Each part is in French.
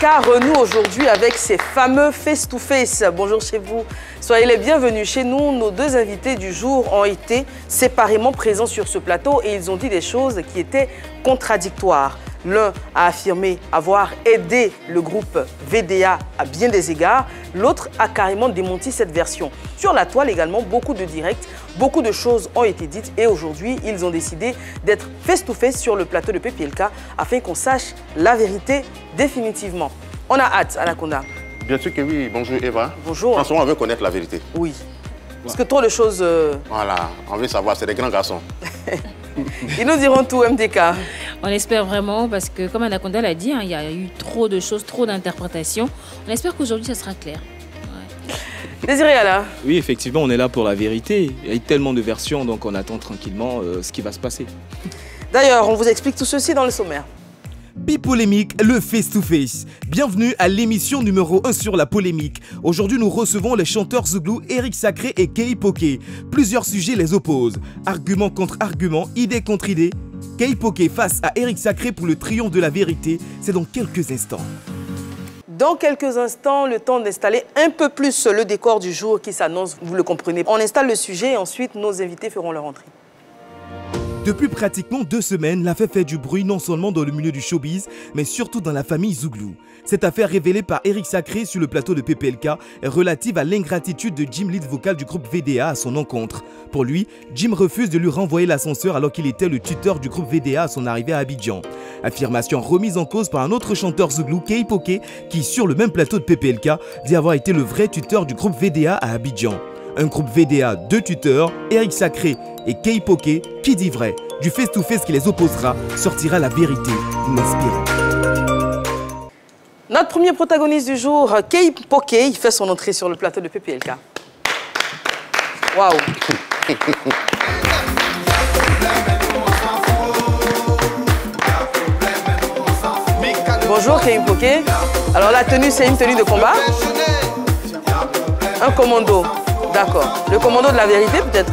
PPLK renoue aujourd'hui avec ses fameux face-to-face. Bonjour chez vous, soyez les bienvenus chez nous. Nos deux invités du jour ont été séparément présents sur ce plateau et ils ont dit des choses qui étaient contradictoires. L'un a affirmé avoir aidé le groupe VDA à bien des égards, l'autre a carrément démenti cette version. Sur la toile également, beaucoup de directs, beaucoup de choses ont été dites et aujourd'hui, ils ont décidé d'être face-to-face sur le plateau de PPLK afin qu'on sache la vérité définitivement. On a hâte, Anaconda. Bien sûr que oui. Bonjour Eva. Bonjour. En ce moment, on veut connaître la vérité. Oui. Parce que trop de choses... Voilà, on veut savoir, c'est des grands garçons. Ils nous diront tout, MDK. On espère vraiment, parce que comme Anaconda l'a dit, il y a eu trop de choses, trop d'interprétations. On espère qu'aujourd'hui, ça sera clair. Ouais. Désiré Alain. Oui, effectivement, on est là pour la vérité. Il y a eu tellement de versions, donc on attend tranquillement ce qui va se passer. D'ailleurs, on vous explique tout ceci dans le sommaire. Bipolémique, le face-to-face. Bienvenue à l'émission numéro 1 sur la polémique. Aujourd'hui, nous recevons les chanteurs zouglou Eric Sacré et Kei Poké. Plusieurs sujets les opposent. Argument contre argument, idée contre idée. Kei Poké face à Eric Sacré pour le triomphe de la vérité. C'est dans quelques instants. Dans quelques instants, le temps d'installer un peu plus le décor du jour qui s'annonce, vous le comprenez. On installe le sujet et ensuite nos invités feront leur entrée. Depuis pratiquement 2 semaines, l'affaire fait du bruit non seulement dans le milieu du showbiz, mais surtout dans la famille zouglou. Cette affaire révélée par Eric Sacré sur le plateau de PPLK est relative à l'ingratitude de Jim, lead vocal du groupe VDA, à son encontre. Pour lui, Jim refuse de lui renvoyer l'ascenseur alors qu'il était le tuteur du groupe VDA à son arrivée à Abidjan. Affirmation remise en cause par un autre chanteur zouglou, Kei Poké, qui sur le même plateau de PPLK dit avoir été le vrai tuteur du groupe VDA à Abidjan. Un groupe VDA, 2 tuteurs, Eric Sacré et Kei Poké, qui dit vrai? Du face-to-face qui les opposera, sortira la vérité inespérée. Notre premier protagoniste du jour, Kei Poké, il fait son entrée sur le plateau de PPLK. Waouh! Bonjour Kei Poké. Alors la tenue, c'est une tenue de combat? Un commando. D'accord. Le commando de la vérité, peut-être?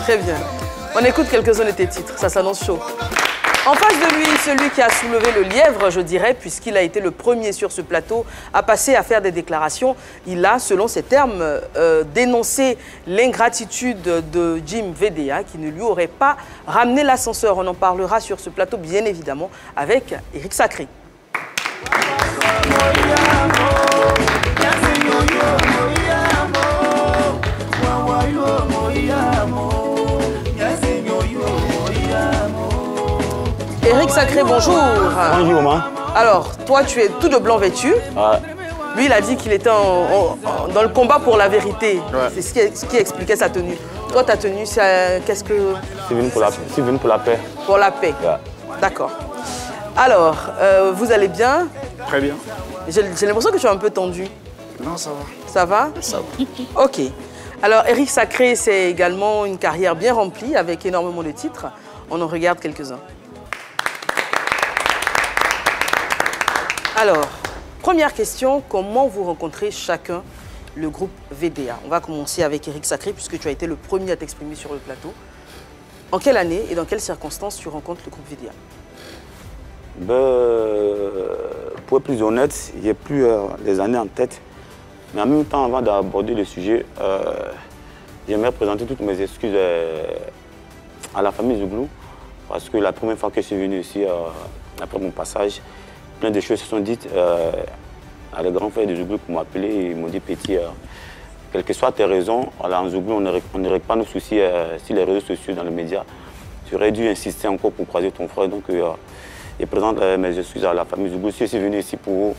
Très bien. On écoute quelques-uns de tes titres, ça s'annonce chaud. En face de lui, celui qui a soulevé le lièvre, je dirais, puisqu'il a été le premier sur ce plateau à passer à faire des déclarations. Il a, selon ses termes, dénoncé l'ingratitude de Jim VDA qui ne lui aurait pas ramené l'ascenseur. On en parlera sur ce plateau, bien évidemment, avec Eric Sacré. Eric Sacré, bonjour. Bonjour, maman. Alors, toi, tu es tout de blanc vêtu. Ouais. Lui, il a dit qu'il était dans le combat pour la vérité. Ouais. C'est ce qui expliquait sa tenue. Toi, ta tenue, qu'est-ce que... C'est venu pour la paix. Pour la paix. Ouais. D'accord. Alors, vous allez bien? Très bien. J'ai l'impression que tu es un peu tendu. Non, ça va. Ça va? Ça va. Ok. Alors, Eric Sacré, c'est également une carrière bien remplie avec énormément de titres. On en regarde quelques-uns. Alors, première question, comment vous rencontrez chacun le groupe VDA? On va commencer avec Eric Sacré, puisque tu as été le premier à t'exprimer sur le plateau. En quelle année et dans quelles circonstances tu rencontres le groupe VDA? Pour être plus honnête, il n'y a plus les années en tête. Mais en même temps, avant d'aborder le sujet, j'aimerais présenter toutes mes excuses à la famille zouglou. Parce que la première fois que je suis venu ici, après mon passage, plein de choses se sont dites à les grands frères de zouglou qui m'ont appelé. Ils m'ont dit, petit, quelles que soient tes raisons, voilà, en zouglou, on ne règle pas nos soucis sur les réseaux sociaux, dans les médias. Tu aurais dû insister encore pour croiser ton frère. Donc, je présente mes excuses à la famille zouglou. Je suis venu ici pour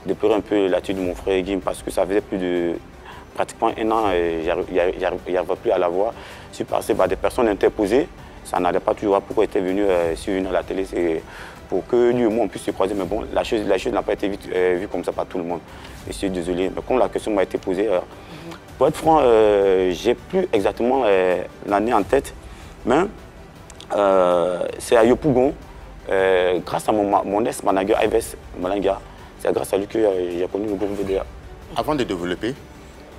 déplorer un peu l'attitude de mon frère Guim parce que ça faisait plus de pratiquement 1 an et je n'arrivais plus à la voir. Je suis passé par des personnes interposées. Ça n'allait pas toujours pourquoi il était venu, à la télé. C'est pour que lui et moi on puisse se croiser. Mais bon, la chose n'a pas été vue comme ça par tout le monde. Je suis désolé. Mais comme la question m'a été posée, pour être franc, j'ai plus exactement l'année en tête. Mais c'est à Yopougon, grâce à mon ex-manager Ives Malanga, c'est grâce à lui que j'ai connu le groupe VDA. Avant de développer,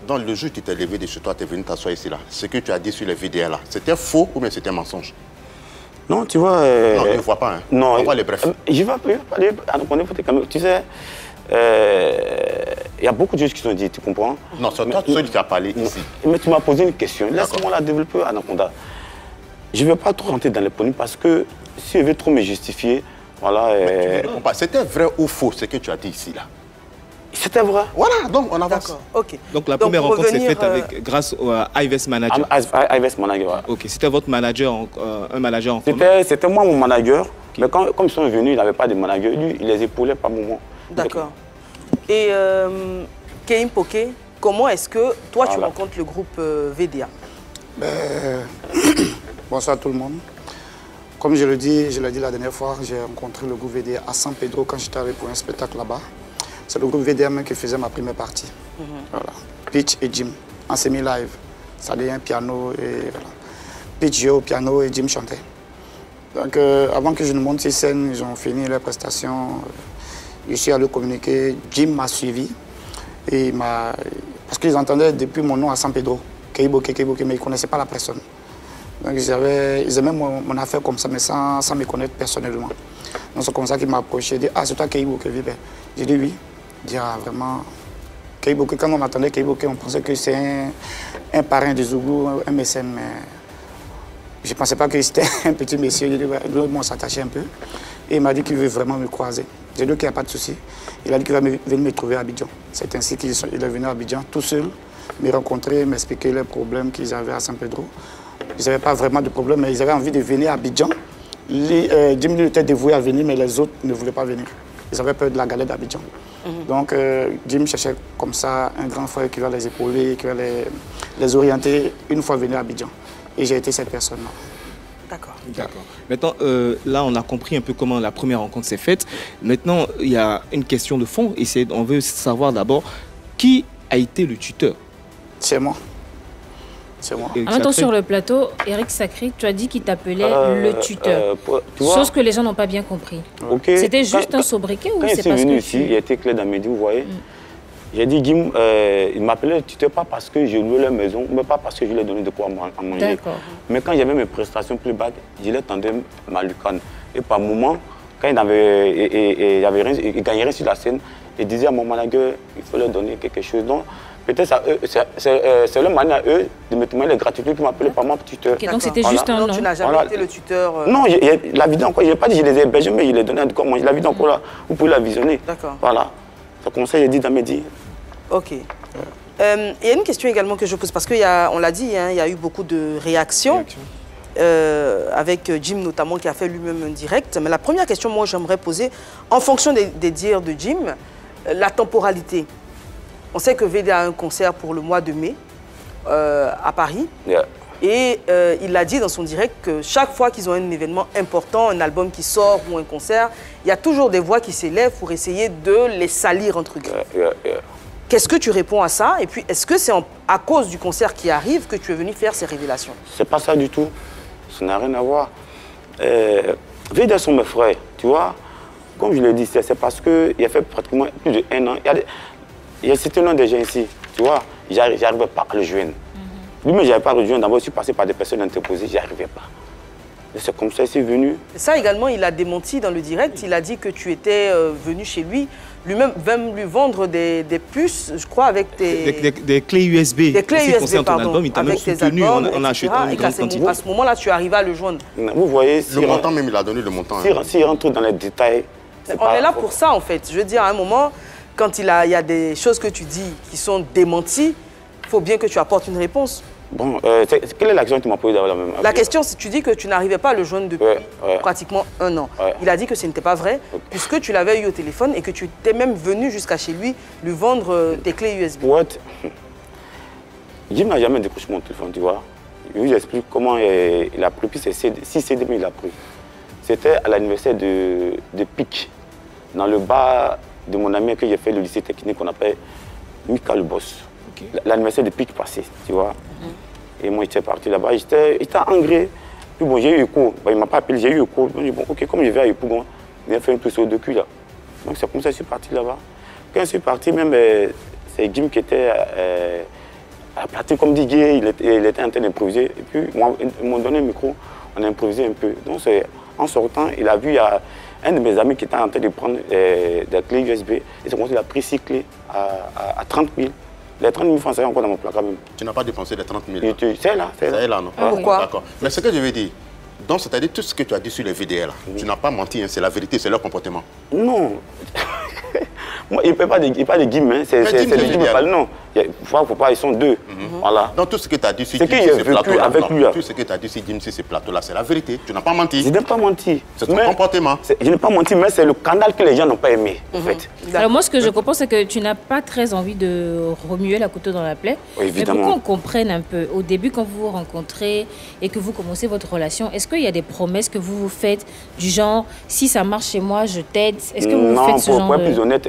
dans le jour où tu t'es levé de chez toi, tu es venu t'asseoir ici, là, ce que tu as dit sur les VDA, là, c'était faux ou bien c'était un mensonge? Non, tu vois... Non, je ne vois pas. Hein. Non. On voit les brefs. Je vais parler à tu sais, il y a beaucoup de choses qui sont dites, tu comprends? Non, c'est toi seul qui as parlé ici. Mais tu m'as posé une question. Laisse-moi la développer, Anaconda. Je ne vais pas trop rentrer dans les polémiques parce que si je veux trop me justifier, voilà... C'était vrai ou faux ce que tu as dit ici, là? C'était vrai. Voilà, donc on avance. D'accord, ok. Donc la première rencontre s'est faite grâce à Ives Manager. Ives Manager, Ok, c'était votre manager, un manager en commun? C'était moi mon manager, mais comme ils sont venus, il n'avait pas de manager. Lui, il les épaulait par moment. D'accord. Et Keim Poké, comment est-ce que toi tu rencontres le groupe VDA? Bonsoir tout le monde. Comme je l'ai dit la dernière fois, j'ai rencontré le groupe VDA à San Pedro quand j'étais allé pour un spectacle là-bas. C'est le groupe VDA même qui faisait ma première partie. Voilà. Pitch et Jim, en semi-live. Ça devient un piano et voilà. Pitch jouait au piano et Jim chantait. Donc avant que je ne monte sur scène, ils ont fini leur prestation. Je suis allé communiquer. Jim m'a suivi. Et parce qu'ils entendaient depuis mon nom à San Pedro, Keiboke, mais ils ne connaissaient pas la personne. Donc ils aimaient mon affaire comme ça, mais sans me connaître personnellement. Donc c'est comme ça qu'il m'a approché. Il dit, ah, c'est toi Keiboke, Vibe. J'ai dit oui. Il dit, ah, vraiment. Keiboke, quand on entendait Keiboke, on pensait que c'est un parrain de Zouglou, un mécène, mais je ne pensais pas que c'était un petit monsieur. Il dit, ouais, on s'attachait un peu. Et il m'a dit qu'il veut vraiment me croiser. J'ai dit qu'il n'y a pas de souci. Il a dit qu'il va venir me trouver à Abidjan. C'est ainsi qu'il est venu à Abidjan tout seul, me rencontrer, m'expliquer les problèmes qu'ils avaient à San Pedro. Ils n'avaient pas vraiment de problème, mais ils avaient envie de venir à Abidjan. Jim était dévoué à venir, mais les autres ne voulaient pas venir. Ils avaient peur de la galère d'Abidjan. Donc Jim cherchait comme ça un grand frère qui va les épauler, qui va les orienter une fois venus à Abidjan. Et j'ai été cette personne-là. D'accord. D'accord. Maintenant, là, on a compris un peu comment la première rencontre s'est faite. Maintenant, il y a une question de fond. Et on veut savoir d'abord qui a été le tuteur. C'est moi. C'est moi. En même temps, sur le plateau, Eric Sacré, tu as dit qu'il t'appelait le tuteur. Chose que les gens n'ont pas bien compris. Okay. C'était juste un sobriquet ou c'est parce que... Quand il est venu ici, il a été clair dans mes dits, vous voyez. J'ai dit, Jim, il m'appelait le tuteur pas parce que je louais leur maison, mais pas parce que je lui ai donné de quoi à manger. Mais quand j'avais mes prestations plus basses, je leur tendais ma lucane. Et par moment, quand il gagnait rien sur la scène, il disait à mon manager, il faut leur donner quelque chose. Donc, peut-être c'est leur manière à eux de me demander les gratuités pour m'appeler par mon tuteur. Okay, donc c'était juste un nom. Tu n'as jamais été le tuteur Non, la vidéo encore, je n'ai pas dit que je les ai hébergés, mais je les ai donnés de quoi manger. La vidéo encore là, vous pouvez la visionner. D'accord. Voilà. C'est comme ça, j'ai dit dans mes dits. Ok. Il y a une question également que je pose, parce qu'on l'a dit, hein, il y a eu beaucoup de réactions. Avec Jim notamment qui a fait lui-même un direct. Mais la première question, moi, j'aimerais poser, en fonction des dires de Jim, la temporalité. On sait que VDA a un concert pour le mois de mai à Paris. Et il a dit dans son direct que chaque fois qu'ils ont un événement important, un album qui sort ou un concert, il y a toujours des voix qui s'élèvent pour essayer de les salir, entre guillemets. Qu'est-ce que tu réponds à ça? Et puis, est-ce que c'est à cause du concert qui arrive que tu es venu faire ces révélations? C'est pas ça du tout. Ça n'a rien à voir. VDA sont mes frères, tu vois. Comme je l'ai dit, c'est parce qu'il a fait pratiquement plus d'1 an. Il y a certains des gens ici, tu vois. J'arrivais pas à le joindre. Lui-même, je n'arrivais pas à le joindre. D'abord, je suis passé par des personnes interposées, j'y arrivais pas. Et c'est comme ça qu'il est venu. Et ça également, il a démenti dans le direct. Il a dit que tu étais venu chez lui. Lui-même va lui vendre des puces, je crois, avec des clés USB. Des clés USB, pardon. Album, il t'a même soutenu, on a acheté une grande quantité. À ce moment-là, tu arrives à le joindre. Vous voyez, le montant même, il a donné le montant. S'il rentre dans les détails... On est là pour ça, en fait. Je veux dire, à un moment, quand il y a des choses que tu dis qui sont démenties, il faut bien que tu apportes une réponse. Bon, quelle est la question que tu m'as posée d'abord? La question, c'est tu dis que tu n'arrivais pas à le joindre depuis pratiquement 1 an. Il a dit que ce n'était pas vrai, puisque tu l'avais eu au téléphone et que tu étais même venu jusqu'à chez lui lui vendre tes clés USB. What? Jim n'a jamais décroché mon téléphone, tu vois. Je lui explique comment il a pris, puis c'est 6 CD, il a pris. C'était à l'anniversaire de Pic, dans le bar de mon ami que j'ai fait le lycée technique qu'on appelle Mika le Boss. L'anniversaire de Pic passé, tu vois. Et moi, j'étais parti là-bas, j'étais engrais. Puis bon, j'ai eu cours. Bon, il ne m'a pas appelé, j'ai eu cours. Bon, ok, comme je vais à Yopou, bon, il a fait un tour sur le cul là. Donc c'est comme ça que je suis parti là-bas. Quand je suis parti, même, c'est Jim qui était à la platine comme DJ, il était en train d'improviser. Et puis, ils m'ont donné un micro. on a improvisé un peu. Donc en sortant, il a vu un de mes amis qui était en train de prendre des clés USB. Et c'est comme ça qu'il a pris 6 clés à 30 000. Les 30 000 francs, c'est encore dans mon placard même. Tu n'as pas dépensé les 30 000. C'est là. C'est là, non? Pourquoi? D'accord. Mais ce que je veux dire, donc c'est-à-dire tout ce que tu as dit sur les VDR, là, tu n'as pas menti, hein, c'est la vérité, c'est leur comportement. Non. Moi, il ne peut pas de Guim, hein. C'est le qui me parle. Non. Faut pas, ils sont deux. Voilà. Donc tout ce que tu as dit sur ce plateau avec lui, tout ce que tu as dit sur Jim, sur ce plateau-là, c'est la vérité. Tu n'as pas menti. Je n'ai pas menti. C'est ton comportement. Je n'ai pas menti, mais c'est le scandale que les gens n'ont pas aimé, en fait. Alors moi, ce que je comprends, c'est que tu n'as pas très envie de remuer la couteau dans la plaie. Oui, évidemment. Mais pour qu'on comprenne un peu, au début, quand vous vous rencontrez et que vous commencez votre relation, est-ce qu'il y a des promesses que vous vous faites du genre, si ça marche chez moi, je t'aide? Est-ce que vous faites ce genre de... Non, pour être plus honnête,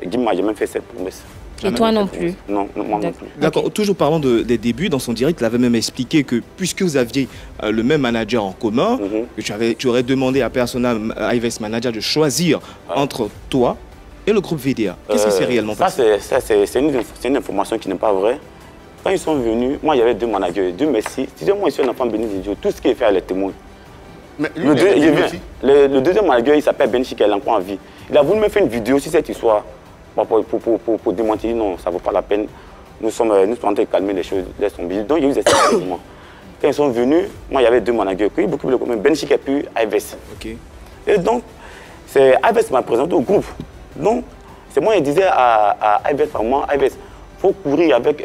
Guim m'a jamais fait cette promesse. Et toi non plus? Non, moi non plus. D'accord, toujours parlant des débuts, dans son direct, il avait même expliqué que puisque vous aviez le même manager en commun, que tu aurais demandé à Persona Ives Manager de choisir entre toi et le groupe VDA. Qu'est-ce qui s'est réellement passé? C'est une information qui n'est pas vraie. Quand ils sont venus, moi il y avait 2 managers, 2 Messi. Moi je suis un enfant béni de Dieu, tout ce qui est fait à les témoins. Mais lui, le deuxième manager, il s'appelle Ben Chika, il est encore en vie. Il a voulu me faire une vidéo sur cette histoire pour démentir. Non, ça ne vaut pas la peine. Nous sommes en train de calmer les choses. Donc, il y a eu des explications. Quand ils sont venus, moi, il y avait 2 managers. Qui beaucoup de communs, Ben Chika et puis Ives. Okay. Et donc, Ives m'a présenté au groupe. Donc, c'est moi qui disais à Ives, Ives, il faut courir avec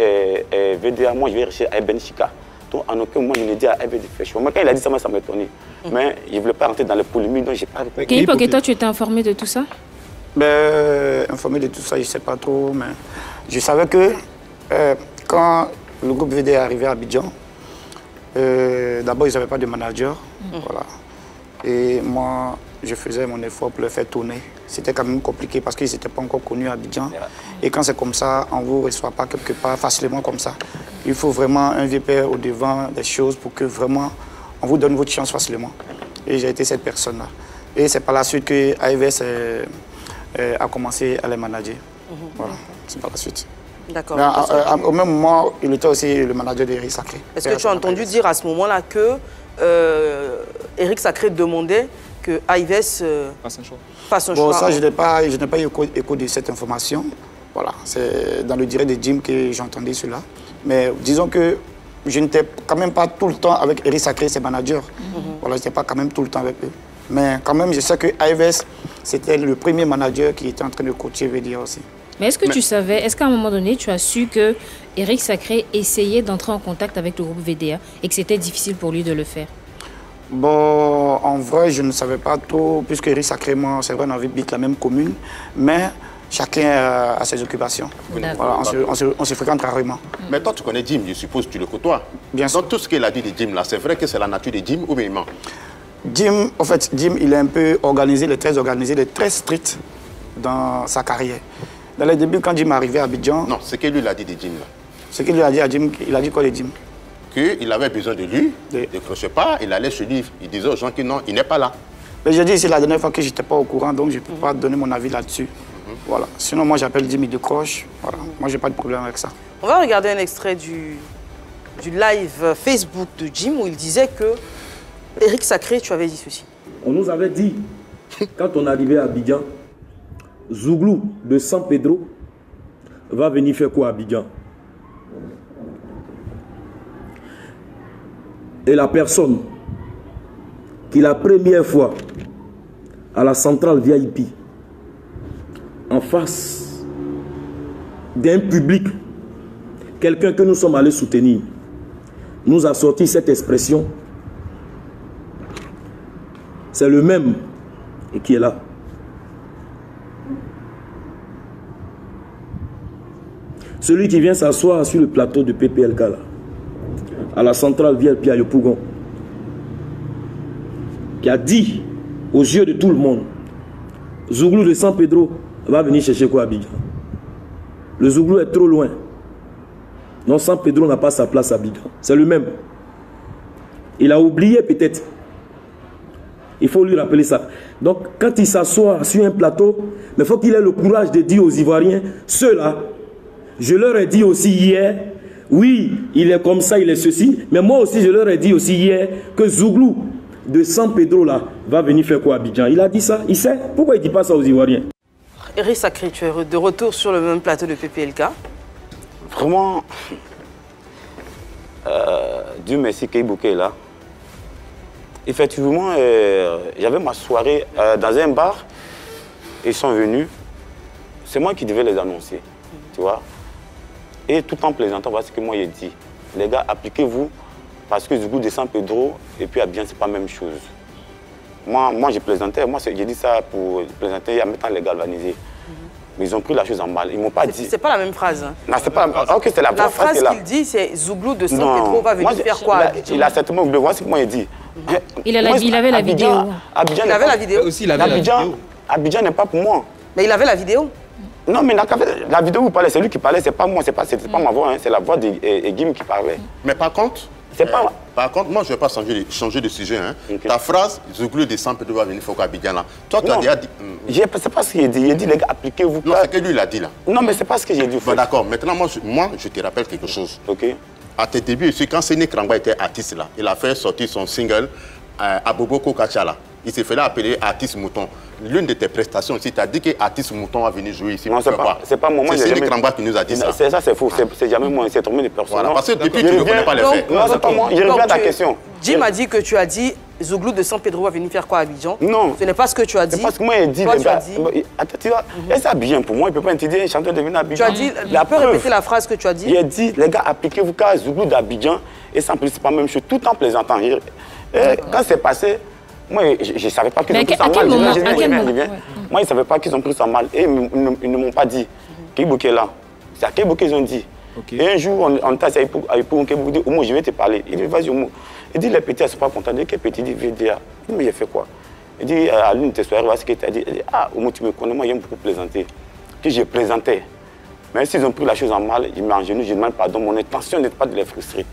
VDA. Moi, je vais chercher Ben Chika. Donc, en aucun moment, il ne dit à Ives de faire chaud. Moi, quand il a dit ça, ça m'a étonné. Mais il ne voulait pas rentrer dans les polémiques, donc je n'ai pas répondu. Ok, et toi, tu étais informé de tout ça? Informé de tout ça, je ne sais pas trop, mais je savais que quand le groupe VD est arrivé à Abidjan, d'abord, ils n'avaient pas de manager. Voilà. Et moi, je faisais mon effort pour le faire tourner. C'était quand même compliqué parce qu'ils n'étaient pas encore connus à Abidjan. Et quand c'est comme ça, on ne vous reçoit pas quelque part facilement comme ça. Il faut vraiment un VP au devant des choses pour que vraiment on vous donne votre chance facilement. Et j'ai été cette personne-là. Et c'est par la suite que AIVS a commencé à les manager. Voilà, c'est par la suite. D'accord. Au même moment, il était aussi le manager d'Eric Sacré. Est-ce que tu as entendu dire à ce moment-là que Eric Sacré demandait que AIVS fasse un choix? Bon, ça, je n'ai pas eu écho de cette information. Voilà, c'est dans le direct de Jim que j'ai entendu cela. Mais disons que je n'étais quand même pas tout le temps avec Eric Sacré, ses managers. Voilà, je n'étais pas quand même tout le temps avec eux. Mais quand même, je sais que AIVS, c'était le premier manager qui était en train de coacher VDA aussi. Mais est-ce que tu savais, est-ce qu'à un moment donné, tu as su que Eric Sacré essayait d'entrer en contact avec le groupe VDA et que c'était difficile pour lui de le faire? Bon, en vrai, je ne savais pas trop, puisque Eric Sacré, moi, c'est vrai, on habite la même commune, mais chacun a ses occupations. Voilà, on se fréquente rarement. Mais toi, tu connais Jim, je suppose que tu le côtoies. Bien sûr. Donc tout ce qu'il a dit de Jim, là, c'est vrai que c'est la nature de Jim ou bien il ment? Jim, en fait, Jim, il est un peu organisé, il est très strict dans sa carrière. Dans les débuts, quand Jim est arrivé à Abidjan... Non, ce que lui a dit de Jim, là. Ce qu'il lui a dit à Jim, il a dit quoi de Jim? Qu'il avait besoin de lui, il ne décrochait pas, il allait se livrer. Il disait aux gens que non, il n'est pas là. Mais j'ai dit, c'est la dernière fois que je n'étais pas au courant, donc je ne peux pas donner mon avis là-dessus. Voilà. Sinon, moi, j'appelle Jim, il décroche. Voilà. Moi, je n'ai pas de problème avec ça. On va regarder un extrait du live Facebook de Jim où il disait que Eric Sacré, tu avais dit ceci. On nous avait dit, quand on arrivait à Abidjan, Zouglou de San Pedro va venir faire quoi à Abidjan? Et la personne qui la première fois à la centrale VIP, en face d'un public, quelqu'un que nous sommes allés soutenir, nous a sorti cette expression. C'est le même et qui est là. Celui qui vient s'asseoir sur le plateau de PPLK là, à la centrale VIP à Yopougon, qui a dit aux yeux de tout le monde, Zouglou de San Pedro va venir chercher quoi à Abidjan? Le Zouglou est trop loin. Non, San Pedro n'a pas sa place à Abidjan. C'est le même. Il a oublié peut-être. Il faut lui rappeler ça. Donc, quand il s'assoit sur un plateau, il faut qu'il ait le courage de dire aux Ivoiriens, ceux-là, je leur ai dit aussi hier, Oui, il est comme ça, il est ceci. Mais moi aussi, je leur ai dit aussi hier que Zouglou de San Pedro là va venir faire quoi à Abidjan. Il a dit ça, il sait. Pourquoi il ne dit pas ça aux Ivoiriens? Eric Sacré, tu es de retour sur le même plateau de PPLK. Vraiment, Dieu merci Keiboké est là. Effectivement, j'avais ma soirée dans un bar. Ils sont venus. C'est moi qui devais les annoncer, tu vois. Et tout en plaisantant, voilà ce que moi j'ai dit. Les gars, appliquez-vous, parce que Zouglou de San Pedro et puis Abidjan, c'est pas la même chose. Moi j'ai plaisanté, j'ai dit ça pour plaisanter en mettant les galvanisés. Mais ils ont pris la chose en mal. Ils m'ont pas dit. C'est pas la même phrase. Hein. Non, c'est pas. Ok, c'est la phrase qu'il dit, c'est Zouglou de San Pedro va venir faire quoi à Abidjan? Il a certainement oublié. Voilà ce que moi j'ai dit. Il avait la vidéo. Abidjan, il avait la vidéo. Aussi, il avait la vidéo. Abidjan n'est pas pour moi. Mais il avait la vidéo. Non, mais la vidéo où vous parlez, c'est lui qui parlait, c'est pas moi, c'est pas ma voix, hein, c'est la voix d'Egim qui parlait. Mais par contre, moi, je ne vais pas changer de sujet. Hein. Okay. Ta phrase, Zouglou de San Pedro va venir faire Abidjan là. Toi, tu as déjà dit. C'est pas ce qu'il a dit. Il a dit, les gars, appliquez-vous. Non, c'est que lui, il a dit là. Non, mais c'est pas ce que j'ai dit. Bon, d'accord. Maintenant, moi, je te rappelle quelque chose. Ok. À tes débuts, quand Séné Krangba était artiste là, il a fait sortir son single Aboboko Kachala. Il s'est fait là appeler Artiste Mouton. L'une de tes prestations aussi, tu as dit que Artiste Mouton va venir jouer ici. Non, c'est pas moi. C'est Séné Krangba qui nous a dit ça. Ça, c'est faux. C'est jamais moi. C'est trompé de personne. Voilà, parce que depuis, tu ne connais pas les faits. Non, c'est pas moi. Je reviens à ta question. Jim a dit que tu as dit Zouglou de San Pedro va venir faire quoi à Abidjan? Non. Ce n'est pas ce que tu as dit. C'est parce que moi, j'ai dit, les gars. Attends, tu vois, c'est Abidjan pour moi. Il ne peut pas interdire un chanteur de venir à Abidjan. Tu as dit, tu peux répéter la phrase que tu as dit? J'ai dit, les gars, appliquez-vous qu'à Zouglou d'Abidjan et sans plus, c'est pas la même chose, tout en plaisantant. Quand c'est passé, moi, je ne savais pas qu'ils ont pris ça mal. Moi, je ne savais pas qu'ils ont pris ça mal. Et ils ne m'ont pas dit. Keiboké est là. C'est à Keiboké qu'ils ont dit. Okay. Et un jour, on était assis avec Keiboké, dit, Omo, je vais te parler. Il dit, vas-y, Omo. Il dit, les petits, ils ne sont pas contents. Quel petit? Il dit, VDA. Il dit, mais j'ai fait quoi? Il dit, à l'une de tes soirées, voilà ce qu'il t'a dit. Il dit, ah, Omo, tu me connais, moi, j'aime beaucoup plaisanter. Puis j'ai plaisanté. Mais s'ils ont pris la chose en mal, je mets en genou, je demande pardon. Mon intention n'est pas de les frustrer.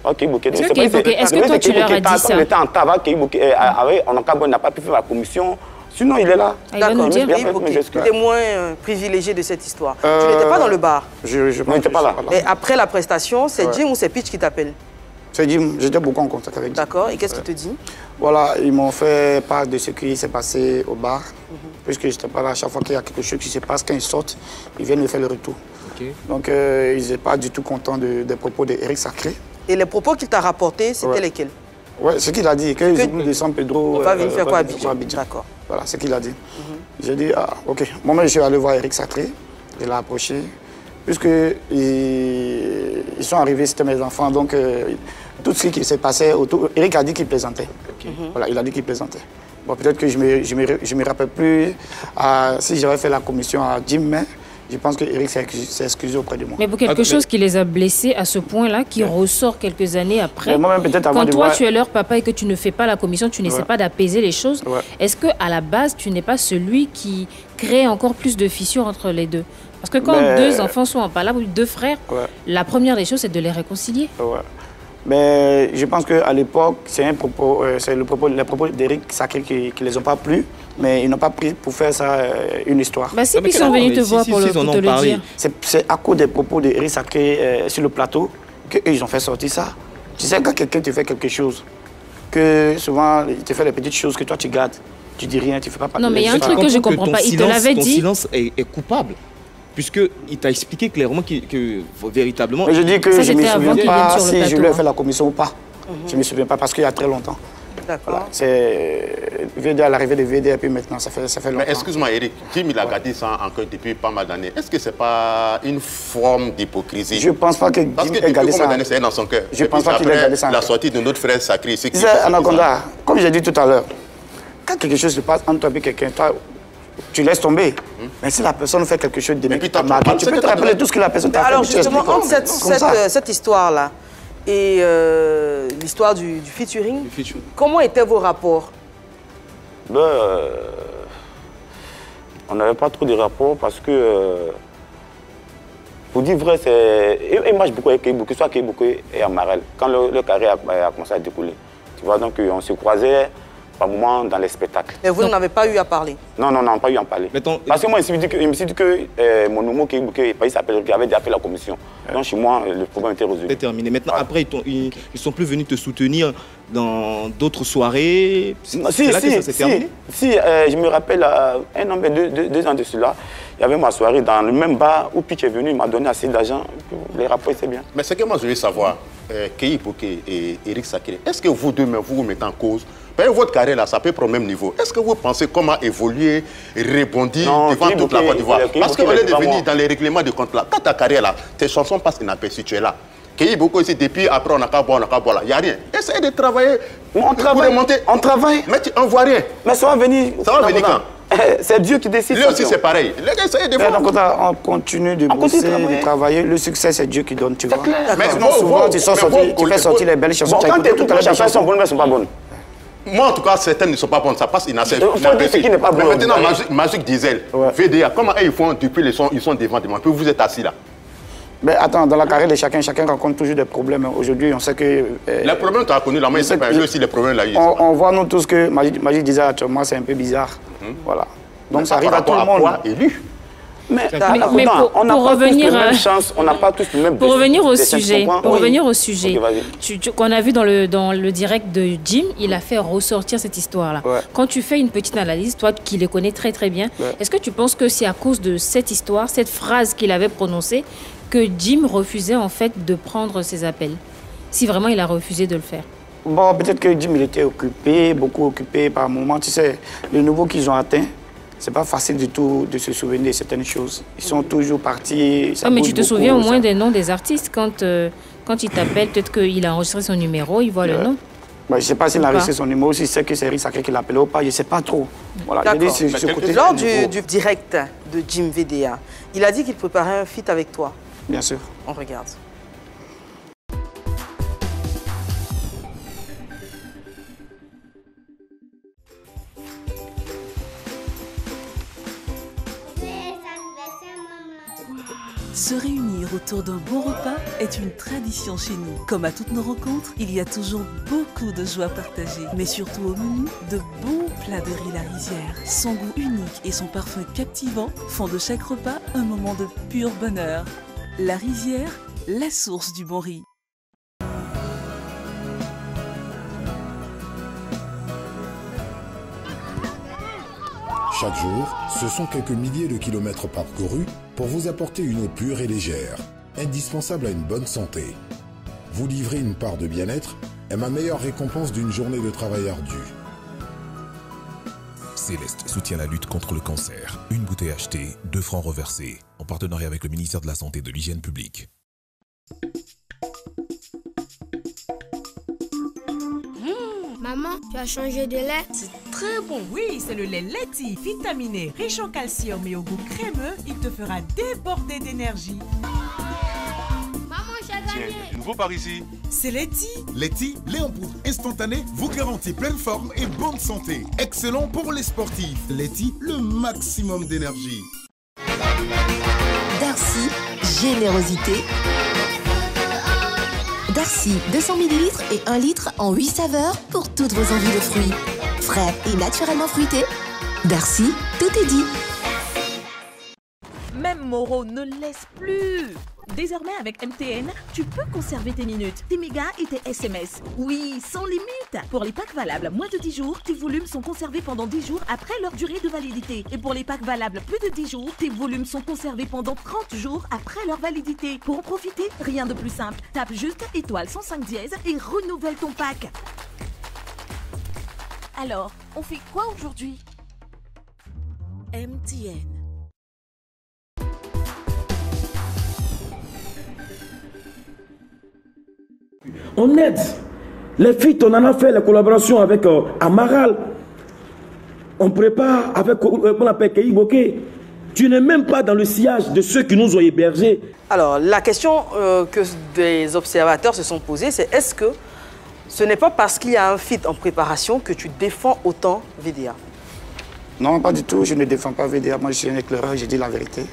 Ok, est-ce que toi tu leur as dit ça? On était en tabac, on n'a pas pu faire la commission. Sinon, il est là. D'accord, témoin privilégié de cette histoire. Tu n'étais pas dans le bar? Je n'étais pas là. Et après la prestation, c'est Jim ou c'est Pitch qui t'appelle? C'est Jim, j'étais beaucoup en contact avec Jim. D'accord, et qu'est-ce qu'il te dit? Voilà, ils m'ont fait part de ce qui s'est passé au bar. Puisque je n'étais pas là, à chaque fois qu'il y a quelque chose qui se passe, quand ils sortent, ils viennent me faire le retour. Okay. Donc, ils n'étaient pas du tout contents des propos d'Eric Sacré. Et les propos qu'il t'a rapportés, c'était lesquels? Oui, ce qu'il a dit, que Zouglou de San Pedro va venir faire quoi à Abidjan? D'accord. Voilà, ce qu'il a dit. J'ai dit, ah, ok. Moi, je suis allé voir Eric Sacré, il l'a approché, puisqu'ils sont arrivés, c'était mes enfants, donc tout ce qui s'est passé autour, Eric a dit qu'il plaisantait. Voilà, il a dit qu'il plaisantait. Bon, peut-être que je me rappelle plus si j'avais fait la commission à Jim, mais je pense que Eric s'est excusé auprès de moi. Mais pour quelque chose qui les a blessés à ce point-là, qui ressort quelques années après, quand toi tu es leur papa et que tu ne fais pas la commission, tu n'essaies pas d'apaiser les choses, est-ce qu'à la base, tu n'es pas celui qui crée encore plus de fissures entre les deux? Parce que quand deux enfants sont en palabre, deux frères, la première des choses, c'est de les réconcilier. Mais je pense qu'à l'époque, c'est les propos d'Eric Sacré qui ne les ont pas plu, mais ils n'ont pas pris pour faire ça une histoire. Bah, c'est qu'ils sont venus te voir pour te le dire. C'est à cause des propos d'Eric Sacré sur le plateau qu'ils ont fait sortir ça. Tu sais, quand quelqu'un te fait quelque chose, que souvent, il te fait des petites choses que toi tu gardes, tu dis rien, tu ne fais pas parler. Non, mais il y a un truc que je ne comprends pas. Il te l'avait dit. Ton silence est coupable. Puisqu'il t'a expliqué clairement que véritablement... Mais je dis que je ne me souviens pas si je lui ai fait la commission ou pas. Je ne me souviens pas parce qu'il y a très longtemps. D'accord. Voilà. C'est à l'arrivée de VD et puis maintenant, ça fait longtemps. Mais excuse-moi Eric, Jim il a gardé ça encore depuis pas mal d'années. Est-ce que ce n'est pas une forme d'hypocrisie? Je ne pense pas que Jim ait gardé ça. Parce que c'est dans son cœur. Je ne pense pas qu'il ait gardé ça. La sortie de notre frère sacré. Tu sais, Anaconda, comme j'ai dit tout à l'heure, quand quelque chose se passe entre toi et quelqu'un, tu laisses tomber. Mais si la personne fait quelque chose de négatif, tu peux te rappeler tout ce que la personne t'a fait. Alors justement, entre cette histoire-là et l'histoire du featuring, comment étaient vos rapports? On n'avait pas trop de rapports parce que, pour dire vrai, c'est... Il marche beaucoup avec Keiboké, soit Keiboké et Amarel, quand le carré a commencé à découler. Tu vois, donc on se croisait. par moment dans les spectacles. Mais vous n'en avez pas eu à parler? Non, pas eu à en parler. Parce que moi, il me suis dit que mon homo qui avait déjà fait la commission. Donc chez moi, le problème était résolu. C'est terminé. Maintenant, après, ils ne sont plus venus te soutenir dans d'autres soirées. Si, je me rappelle, un an, 2 ans de cela, il y avait ma soirée dans le même bar où Pitch est venu, il m'a donné assez d'argent. Les rapports, c'est bien. Mais ce que moi, je veux savoir, Keyi Bokeh et Eric Sacré, est-ce que vous deux, vous mettez en cause? Votre carrière, là, ça peut être au même niveau. Est-ce que vous pensez comment évoluer, rebondir devant toute la Côte d'Ivoire? Parce qu'on est devenu dans les règlements de compte là. Quand ta carrière, là, tes chansons passent inaperçues, tu es là. Keyi Bokeh ici, depuis, après, on n'a qu'à boire, là. Il n'y a rien. Essayez de travailler. On travaille. Mais on ne voit rien. Mais ça va venir. Ça va venir quand? C'est Dieu qui décide. Lui aussi, c'est pareil. Les gars, essayez de voir. Donc, on continue de bosser, de travailler. Le succès, c'est Dieu qui donne, tu vois. Mais souvent, tu fais sortir les belles chansons. Quand toutes les chansons sont bonnes, mais elles ne sont pas bonnes. Moi, en tout cas, certaines ne sont pas bonnes. Ça passe inaperçu. Mais maintenant, Magic Diesel, VDA, comment ils font depuis les sons, ils sont devant. Puis vous êtes assis là. Mais attends, dans la carrière de chacun rencontre toujours des problèmes. Aujourd'hui, on sait que... les problèmes, tu as connu là, mais c'est pas lui aussi les problèmes là. On voit nous tous que Magic Diesel, actuellement, c'est un peu bizarre. Voilà. Donc ça arrive à tout le monde. Élu. Mais pour revenir à... on n'a pas tous le même... Pour revenir au sujet, qu'on a vu dans le direct de Jim, il a fait ressortir cette histoire-là. Ouais. Quand tu fais une petite analyse, toi qui les connais très très bien, est-ce que tu penses que c'est à cause de cette histoire, cette phrase qu'il avait prononcée, que Jim refusait en fait de prendre ses appels? Si vraiment il a refusé de le faire. Bon, peut-être que Jim, il était occupé, beaucoup occupé par moment. Tu sais, le niveau qu'ils ont atteint, c'est pas facile du tout de se souvenir de certaines choses. Ils sont toujours partis. Mais tu te souviens au moins des noms des artistes quand il t'appelle, peut-être qu'il a enregistré son numéro, il voit le nom. Je ne sais pas s'il a enregistré son numéro, s'il sait que c'est Eric Sacré qui l'a appelé ou pas, je ne sais pas trop. Voilà, lors du direct de Jim VDA, il a dit qu'il préparait un feat avec toi. Bien sûr. On regarde. Se réunir autour d'un bon repas est une tradition chez nous. Comme à toutes nos rencontres, il y a toujours beaucoup de joie partagée. Mais surtout au menu, de bons plats de riz La Rizière. Son goût unique et son parfum captivant font de chaque repas un moment de pur bonheur. La Rizière, la source du bon riz. Chaque jour, ce sont quelques milliers de kilomètres parcourus pour vous apporter une eau pure et légère, indispensable à une bonne santé. Vous livrer une part de bien-être est ma meilleure récompense d'une journée de travail ardu. Céleste soutient la lutte contre le cancer. Une bouteille achetée, 2 francs reversés. En partenariat avec le ministère de la Santé et de l'Hygiène publique. Maman, tu as changé de lait? C'est très bon. Oui, c'est le lait Leti, vitaminé, riche en calcium et au goût crémeux. Il te fera déborder d'énergie. Maman, j'ai gagné. Tiens, nouveau par ici. C'est Leti. Leti, lait en poudre instantané, vous garantit pleine forme et bonne santé. Excellent pour les sportifs. Leti, le maximum d'énergie. Darcy, générosité. Darcy, 200 ml et 1 litre en 8 saveurs pour toutes vos envies de fruits. Frais et naturellement fruités. Darcy, tout est dit. Même Moreau ne laisse plus. Désormais, avec MTN, tu peux conserver tes minutes, tes mégas et tes SMS. Oui, sans limite. Pour les packs valables moins de 10 jours, tes volumes sont conservés pendant 10 jours après leur durée de validité. Et pour les packs valables plus de 10 jours, tes volumes sont conservés pendant 30 jours après leur validité. Pour en profiter, rien de plus simple. Tape juste étoile 105 dièse et renouvelle ton pack. Alors, on fait quoi aujourd'hui? MTN. On aide. Les feats, on en a fait la collaboration avec Amaral. On prépare avec, on appelle Keyi Bokeh. Tu n'es même pas dans le sillage de ceux qui nous ont hébergés. Alors, la question que des observateurs se sont posées, c'est est-ce que ce n'est pas parce qu'il y a un feat en préparation que tu défends autant VDA? Non, pas du tout. Je ne défends pas VDA. Moi, je suis un éclaireur, j'ai dit la vérité.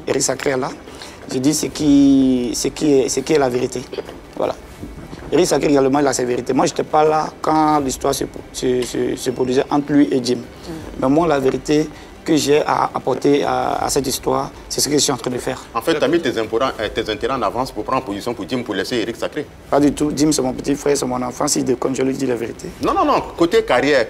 Eric Sacré est là. J'ai dit ce qui est la vérité. Voilà. Eric Sacré également, il a ses vérités. Moi, je n'étais pas là quand l'histoire se produisait entre lui et Jim. Mais moi, la vérité que j'ai à apporter à cette histoire, c'est ce que je suis en train de faire. En fait, tu as mis tes intérêts en avance pour prendre position pour Jim, pour laisser Eric Sacré? Pas du tout. Jim, c'est mon petit frère, c'est mon enfant. Si comme je lui dis la vérité. Non, non, non. Côté carrière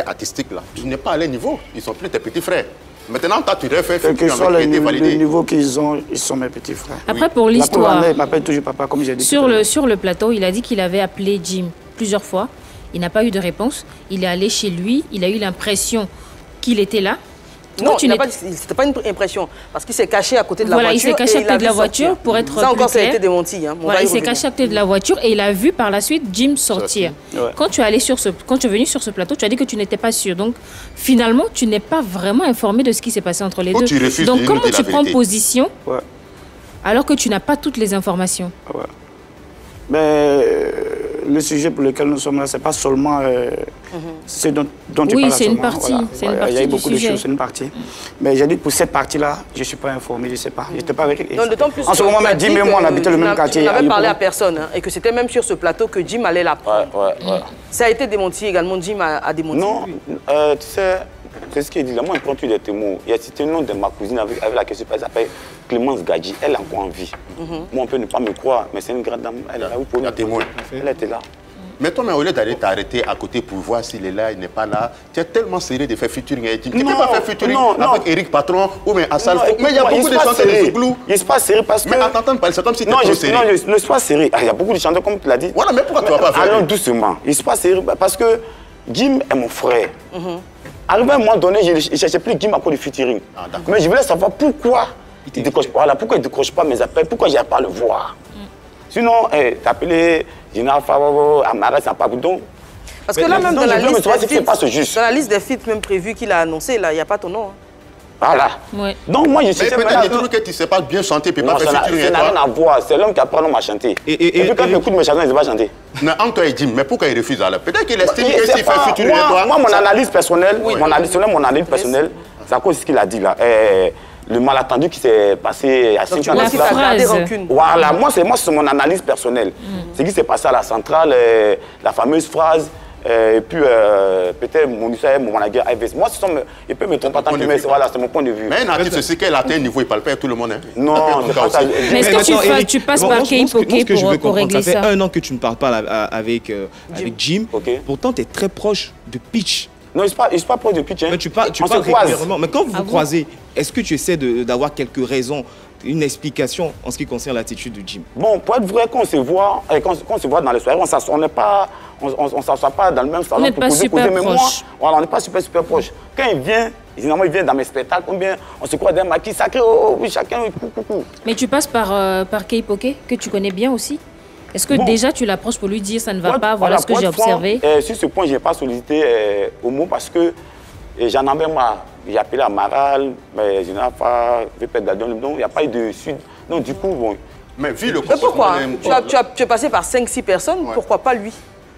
artistique, là, tu n'es pas à leur niveau. Ils sont plus tes petits frères. Maintenant, tu refais quel que soit le niveau qu'ils ont, ils sont mes petits frères. Après, pour l'histoire, il m'appelle toujours papa, comme j'ai dit. Sur le plateau, il a dit qu'il avait appelé Jim plusieurs fois. Il n'a pas eu de réponse. Il est allé chez lui. Il a eu l'impression qu'il était là. Non, c'était pas une impression, parce qu'il s'est caché à côté de la voiture. Voilà, il s'est caché à côté de la voiture pour être ça encore, plus clair. Ça a été démenti. Hein. Voilà, il s'est caché à côté de la voiture et il a vu par la suite Jim sortir. Ouais. Quand tu es venu sur ce plateau, tu as dit que tu n'étais pas sûr. Donc, finalement, tu n'es pas vraiment informé de ce qui s'est passé entre les deux. Donc, comment tu prends position alors que tu n'as pas toutes les informations? Mais le sujet pour lequel nous sommes là, c'est pas seulement ce dont tu parles. Oui, c'est une partie. Voilà. Il y a eu beaucoup de choses, c'est une partie. Mais j'ai dit pour cette partie-là, je ne suis pas informé, je ne sais pas. Je n'étais pas avec. En ce moment, Jim et moi, on habitait le même quartier. Tu n'avais parlé à personne et que c'était même sur ce plateau que Jim allait la prendre. Ça a été démenti également, Jim a démenti. Non, tu sais, c'est ce qu'il dit là. Moi, je prends tous les témoins. Il y a cité le nom de ma cousine avec laquelle je s'appelle Clémence Gadji. Elle est encore en vie. Moi, on peut ne pas me croire, mais c'est une grande dame. Elle est là, vous pouvez me témoin. Elle était là. Mais toi, au lieu d'aller t'arrêter à côté pour voir s'il est là, il n'est pas là, tu es tellement serré de faire featuring avec Jim. Tu ne peux pas faire featuring avec Eric Patron ou bien Assal. Mais il y a beaucoup de chanteurs de Zouglou. Il ne se passe serré parce que... Mais à t'entendre parler, c'est comme si tu étais trop serré. Non, je ne suis pas serré. Il y a beaucoup de chanteurs, comme tu l'as dit. Voilà, mais pourquoi tu ne vas pas faire? Allons doucement. Il ne se passe serré parce que Jim est mon frère. Arrivé à un moment donné, je ne cherchais plus Jim à cause du featuring. Mais je voulais savoir pourquoi il ne décroche pas. Voilà, pourquoi il ne décroche pas mes appels, pourquoi je n'arrive pas à le voir. Sinon, t'appeler Gina Favoro, Amara, ça n'a pas boudon. Parce que là, même dans la liste des feats même prévus qu'il a annoncé, là, il n'y a pas ton nom. Voilà. Ouais. Donc moi, je sais peut-être que tu ne sais pas bien chanter, tu ne peux pas faire featuring. Ça n'a rien à voir. C'est l'homme qui apprend l'homme à chanter. Et puis quand il écoute mes chansons, il ne sait pas chanter. Mais entre toi et Jim, mais pourquoi il refuse alors? Peut-être qu'il estime que s'il fait featuring avec toi... Moi, mon analyse personnelle, c'est à cause de ce qu'il a dit là. Le malentendu qui s'est passé à Centrale. Voilà, moi c'est mon analyse personnelle. Ce qui s'est passé à la Centrale, la fameuse phrase, et puis peut-être mon histoire, mon manager IVS. Moi, il peut me tromper en tant que voilà, c'est mon point de vue. Mais un artiste, c'est qu'elle atteint un niveau, il ne parle pas à tout le monde. Non, mais est-ce que tu passes par K-Poké pour régler ça? Ça fait 1 an que tu ne parles pas avec Jim. Pourtant, tu es très proche de Pitch. Non, il ne se pas proche de Pitch. Mais tu parles régulièrement. Mais quand vous vous croisez, est-ce que tu essaies d'avoir quelques raisons, une explication en ce qui concerne l'attitude de Jim? Bon, pour être vrai, quand on se voit dans les soirées, on ne s'assoit pas dans le même salon. On n'est pas super proche. Voilà, on n'est pas super proche. Quand il vient, généralement, il vient dans mes spectacles, on se croise d'un maquis sacré, oui, chacun, coucou. Mais tu passes par K-Poké, que tu connais bien aussi? Est-ce que déjà tu l'approches pour lui dire ça ne va pas, voilà ce que j'ai observé? Sur ce point, je n'ai pas sollicité Homo parce que j'en avais marre. J'ai appelé Amaral, mais je n'ai pas fait Gadon, donc il n'y a pas eu de suite. Donc du coup, bon. Mais vu le pourquoi tu es passé par 5-6 personnes, pourquoi pas lui?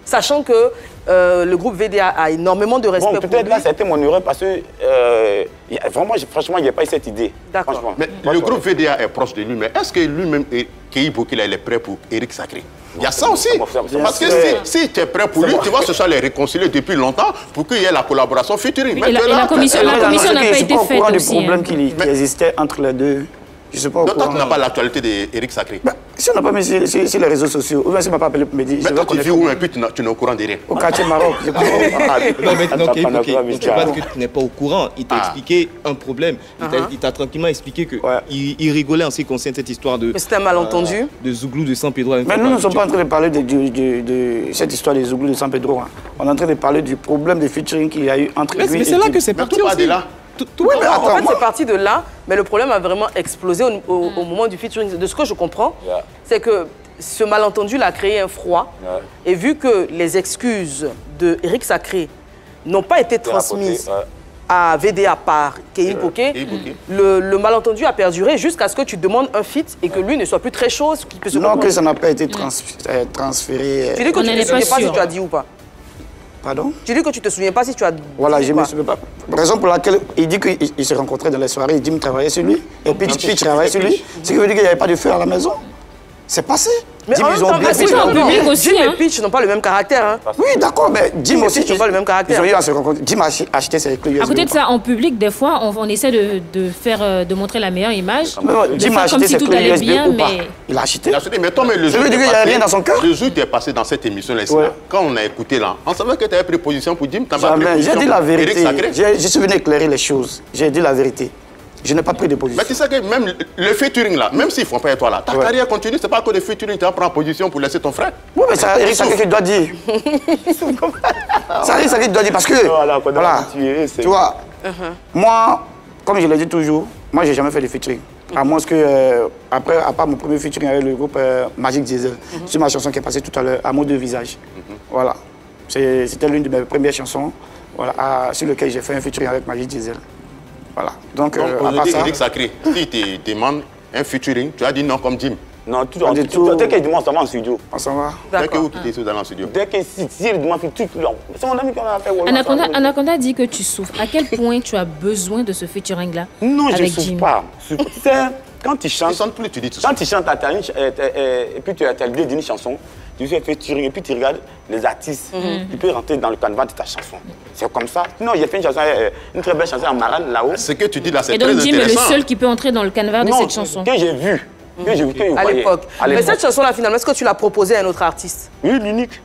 Sachant que le groupe VDA a énormément de respect pour lui. Peut-être là, c'était mon erreur parce que vraiment, franchement, il n'y a pas eu cette idée. D'accord. Mais le groupe VDA est proche de lui, mais est-ce que lui-même, K-Poké, il est prêt pour Eric Sacré? Il y a ça aussi. Parce que si tu es prêt pour lui, tu vas se soit les réconcilier depuis longtemps pour qu'il y ait la collaboration featuring. Et la commission n'a pas été faite aussi. Du problème qui existait entre les deux. Je sais pas au courant. Tu n'as pas l'actualité d'Eric Sacré. Si on n'a pas mis sur les réseaux sociaux, ou bien si on ne m'a pas appelé pour me dire. Mais toi, tu vis où et puis tu n'es au courant de rien? Au quartier Maroc. Non, mais tu vois que tu n'es pas au courant. Il t'a expliqué un problème. Il t'a tranquillement expliqué qu'il rigolait en ce qui concerne cette histoire de. C'était un malentendu. De Zouglou de San Pedro. Mais nous ne sommes pas en train de parler de cette histoire de Zouglou de San Pedro. On est en train de parler du problème de featuring qu'il y a eu entre lui et Jim. Mais c'est là que c'est parti aussi. Oui, mais en fait, c'est parti de là, mais le problème a vraiment explosé au moment du featuring. De ce que je comprends, c'est que ce malentendu a créé un froid. Et vu que les excuses de Eric Sacré n'ont pas été transmises à VDA par K-Poké, le malentendu a perduré jusqu'à ce que tu demandes un feat et que lui ne soit plus très chaud. Non, que ça n'a pas été transféré. Tu dis que tu ne sais pas si tu as dit ou pas? Pardon? Tu dis que tu ne te souviens pas si tu as... Voilà, je ne me souviens pas. Raison pour laquelle il dit qu'il se rencontrait dans les soirées, Jim travaillait sur lui, et Pitch travaillait sur lui. Ce qui veut dire qu'il n'y avait pas de feu à la maison. C'est passé. Mais en public aussi, Jim et Pitch n'ont pas le même caractère. Hein. Oui, d'accord, mais Jim aussi, ils n'ont pas le même caractère. Ils ont eu à se rencontrer. Jim a acheté ses clés USB. À côté de ça, en public, des fois, on essaie de montrer la meilleure image. Jim a acheté ses clés USB ou pas? Il a acheté. Mais toi, mais le jour, il n'y a rien dans son cœur. Le jour qui est passé dans cette émission-là, quand on a écouté là, on savait que tu avais pris position pour Jim. J'ai dit la vérité. Je suis venu éclairer les choses. J'ai dit la vérité. Je n'ai pas pris de position. Mais tu sais que même le featuring là, même s'ils ne font pas toi là, ta carrière continue, c'est pas que le featuring, tu vas prendre position pour laisser ton frère. Oui, mais c'est Eric Sacré qui doit dire. C'est Eric Sacré qui doit dire parce que, voilà, tu vois, moi, comme je l'ai dit toujours, moi, je n'ai jamais fait de featuring. À moins que, à part mon premier featuring avec le groupe Magic Diesel, c'est ma chanson qui est passée tout à l'heure, Amour de visage. Voilà. C'était l'une de mes premières chansons sur laquelle j'ai fait un featuring avec Magic Diesel. Voilà. Donc à part ça... Eric Sacré, s'il te demande un featuring, tu as dit non comme Jim. Non, toujours. Dès qu'il demande, ça va en studio. On s'en va. Dès que vous quittez dans le studio. Dès que s'il demande, c'est mon ami qui en a fait. Anaconda dit que tu souffres. À quel point tu as besoin de ce featuring-là? Non, je ne souffre Jim. Pas. Quand tu chantes, quand tu chantes et puis tu as l'idée d'une chanson, tu fais featuring et puis tu regardes les artistes, tu peux rentrer dans le canevas de ta chanson. C'est comme ça. Sinon, j'ai fait une très belle chanson en marane là-haut. Ce que tu dis là, c'est très intéressant. Et donc Jim est le seul qui peut entrer dans le canevas de cette chanson. Que j'ai vu. À l'époque. Mais cette chanson-là, finalement, est-ce que tu l'as proposée à un autre artiste? Oui, l'unique.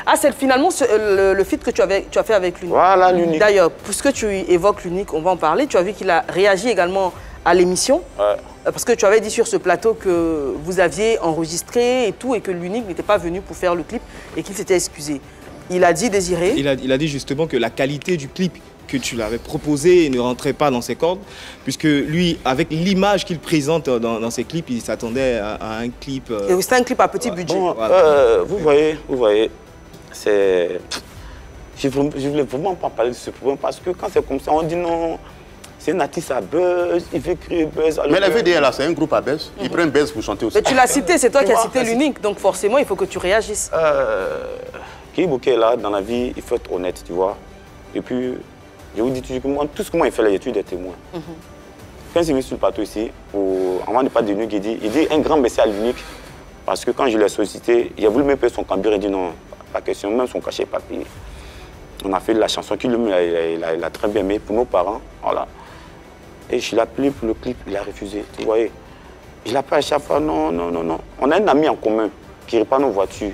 Ah, c'est finalement le feat que tu as fait avec l'unique. Voilà, l'unique. D'ailleurs, puisque tu évoques l'unique, on va en parler. Tu as vu qu'il a réagi également à l'émission. Parce que tu avais dit sur ce plateau que vous aviez enregistré et tout, et que l'unique n'était pas venu pour faire le clip et qu'il s'était excusé. Il a dit, Désiré... Il a dit justement que la qualité du clip que tu l'avais proposé ne rentrait pas dans ses cordes, puisque lui, avec l'image qu'il présente dans ses clips, il s'attendait à un clip... C'était un clip à petit budget. Bon, vous voyez, c'est... Je ne voulais vraiment pas parler de ce problème, parce que quand c'est comme ça, on dit non... C'est un artiste à buzz, il veut créer buzz. Mais la VDA là, c'est un groupe à buzz. Ils prennent buzz pour chanter aussi. Mais tu l'as cité, c'est toi qui as cité l'unique, donc forcément il faut que tu réagisses. Kei Bokeh là, dans la vie, il faut être honnête, tu vois. Et puis, je vous dis toujours que moi, tout ce que moi il fait là, il y a toujours des témoins. Quand il est venu sur le plateau ici, avant de parler de l'unique, il dit un grand merci à l'unique. Parce que quand je l'ai sollicité, il a voulu même payer son cambier, il dit non, pas question, même son cachet n'est pas payé. On a fait la chanson qu'il a très bien aimée pour nos parents, voilà. Et je l'ai appelé pour le clip, il a refusé, tu voyez. Je l'appelle à chaque fois, non. On a un ami en commun qui répare nos voitures,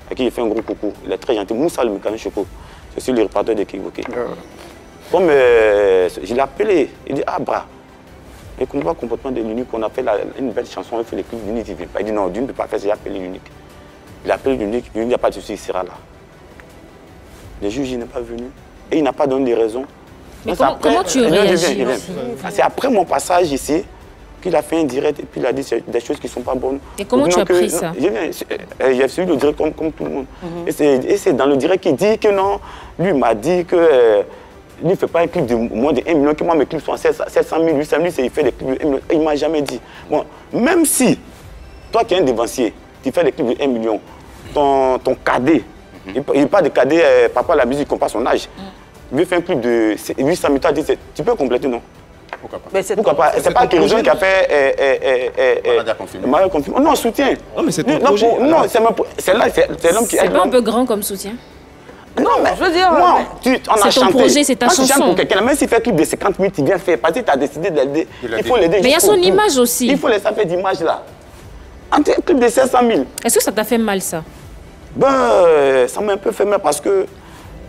à qui il fait un gros coucou. Il est très gentil, Moussa le mécanique Choco. C'est aussi le réparateur de Kei Bokeh. Comme je l'ai appelé, il dit, ah bras, et qu'on voit le comportement de l'unique, on a fait une belle chanson, on fait le clip de l'unique, il ne vient pas. Il dit non, Dieu ne peut pas faire, j'ai appelé l'unique. Il a appelé l'unique, il n'y a pas de souci, il sera là. Le juge n'est pas venu et il n'a pas donné de raisons. Mais comment tu réagis? C'est après mon passage ici qu'il a fait un direct et puis il a dit des choses qui ne sont pas bonnes. Et comment tu as pris ça? J'ai suivi le direct comme tout le monde. Et c'est dans le direct qu'il dit que non, lui m'a dit que lui ne fait pas un clip de moins de 1 million, que moi mes clips sont à 700 000, 800 000, il fait des clips de 1 million. Il ne m'a jamais dit. Bon, même si toi qui es un dévancier, tu fais des clips de 1 million, ton cadet, il n'est pas de cadet, papa la musique, il compare son âge. Il veut faire un clip de 800 000, tu peux compléter, non? Pourquoi pas? Pourquoi pas? C'est pas Kérosène qui a fait Maria confirmé. Non, soutien. Non, mais c'est ton projet. Non, c'est l'homme qui... C'est pas un peu grand comme soutien? Non, mais je veux dire, moi, c'est ton projet, c'est ta chanson. Pour quelqu'un, même s'il fait un clip de 50 000, tu viens faire, parce que tu as décidé de l'aider. Il faut l'aider. Mais il y a son image aussi. Il faut laisser faire d'image là. Un clip de 500 000. Est-ce que ça t'a fait mal, ça? Ben, ça m'a un peu fait mal parce que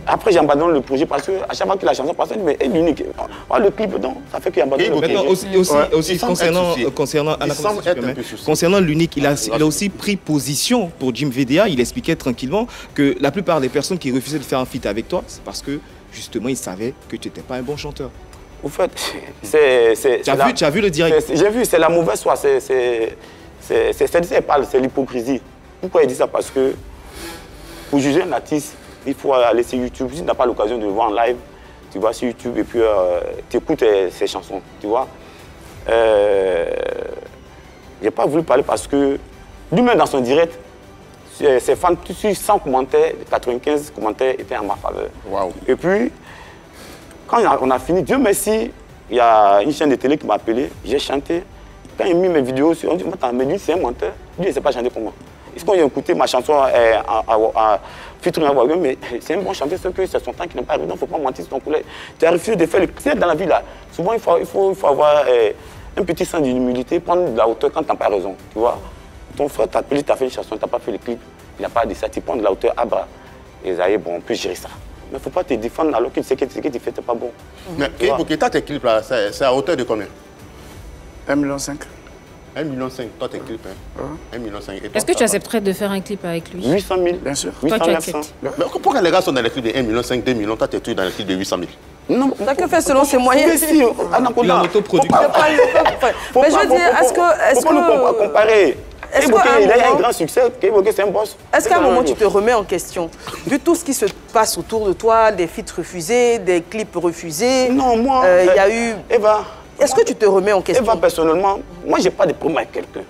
après j'abandonne le projet parce que à chaque fois que la chanson passe, mais elle est unique. Le clip, non, ça fait qu'il abandonne le projet. Aussi concernant l'unique, il a aussi pris position pour Jim VDA. Il expliquait tranquillement que la plupart des personnes qui refusaient de faire un feat avec toi, c'est parce que justement ils savaient que tu n'étais pas un bon chanteur. Au fait, tu as vu le direct? J'ai vu, c'est la mauvaise foi, c'est l'hypocrisie. Pourquoi il dit ça? Parce que pour juger un artiste, il faut aller sur YouTube. Si tu n'as pas l'occasion de le voir en live, tu vas sur YouTube et puis tu écoutes ses chansons, tu vois. Je n'ai pas voulu parler parce que lui-même dans son direct, ses fans, sur 100 commentaires, 95 commentaires étaient en ma faveur. Wow. Et puis, quand on a fini, Dieu merci, il y a une chaîne de télé qui m'a appelé, j'ai chanté. Quand il a mis mes vidéos sur, on dit, mais lui, c'est un menteur. Lui, il ne sait pas chanter comment. Est-ce qu'on a écouté ma chanson à featuring à mais c'est un bon chanteur, c'est que c'est son temps qui n'est pas arrivé. Il ne faut pas mentir sur ton collègue. Tu as refusé de faire le clip dans la vie là. Souvent, il faut avoir un petit sens d'humilité, prendre de la hauteur quand tu n'as pas raison. Tu vois, ton frère t'a appelé, tu as fait une chanson, tu n'as pas fait le clip. Il n'a pas dit ça, tu prends de la hauteur, bras. Et Esaïe, bon, on peut gérer ça. Mais il ne faut pas te défendre alors que tu sais que ce que tu fais, ce n'est pas bon. Mais pour que tu aies tes clips là, c'est à hauteur de combien? 1,5 million. 1,5 million, toi tes clips, hein? 1,5 million. Est-ce que tu accepterais de faire un clip avec lui? 800 000, bien sûr. 800 toi, tu acceptes. Mais pourquoi les gars sont dans les clips de 1,5 million, 2 millions, toi tu es toujours dans les clips de 800 000? Non, t'as que fait selon ses moyens. Mais si, il a autoproduction. Mais je veux dire, est-ce que... Faut pas nous comparer. Il a un grand succès, c'est un boss. Est-ce qu'à un moment tu te remets en question? Vu tout ce qui se passe autour de toi, des feats refusés, des clips refusés. Non, moi... Il y a eu... Eva... Est-ce que tu te remets en question? Eva, personnellement, moi, j'ai pas de problème avec quelqu'un.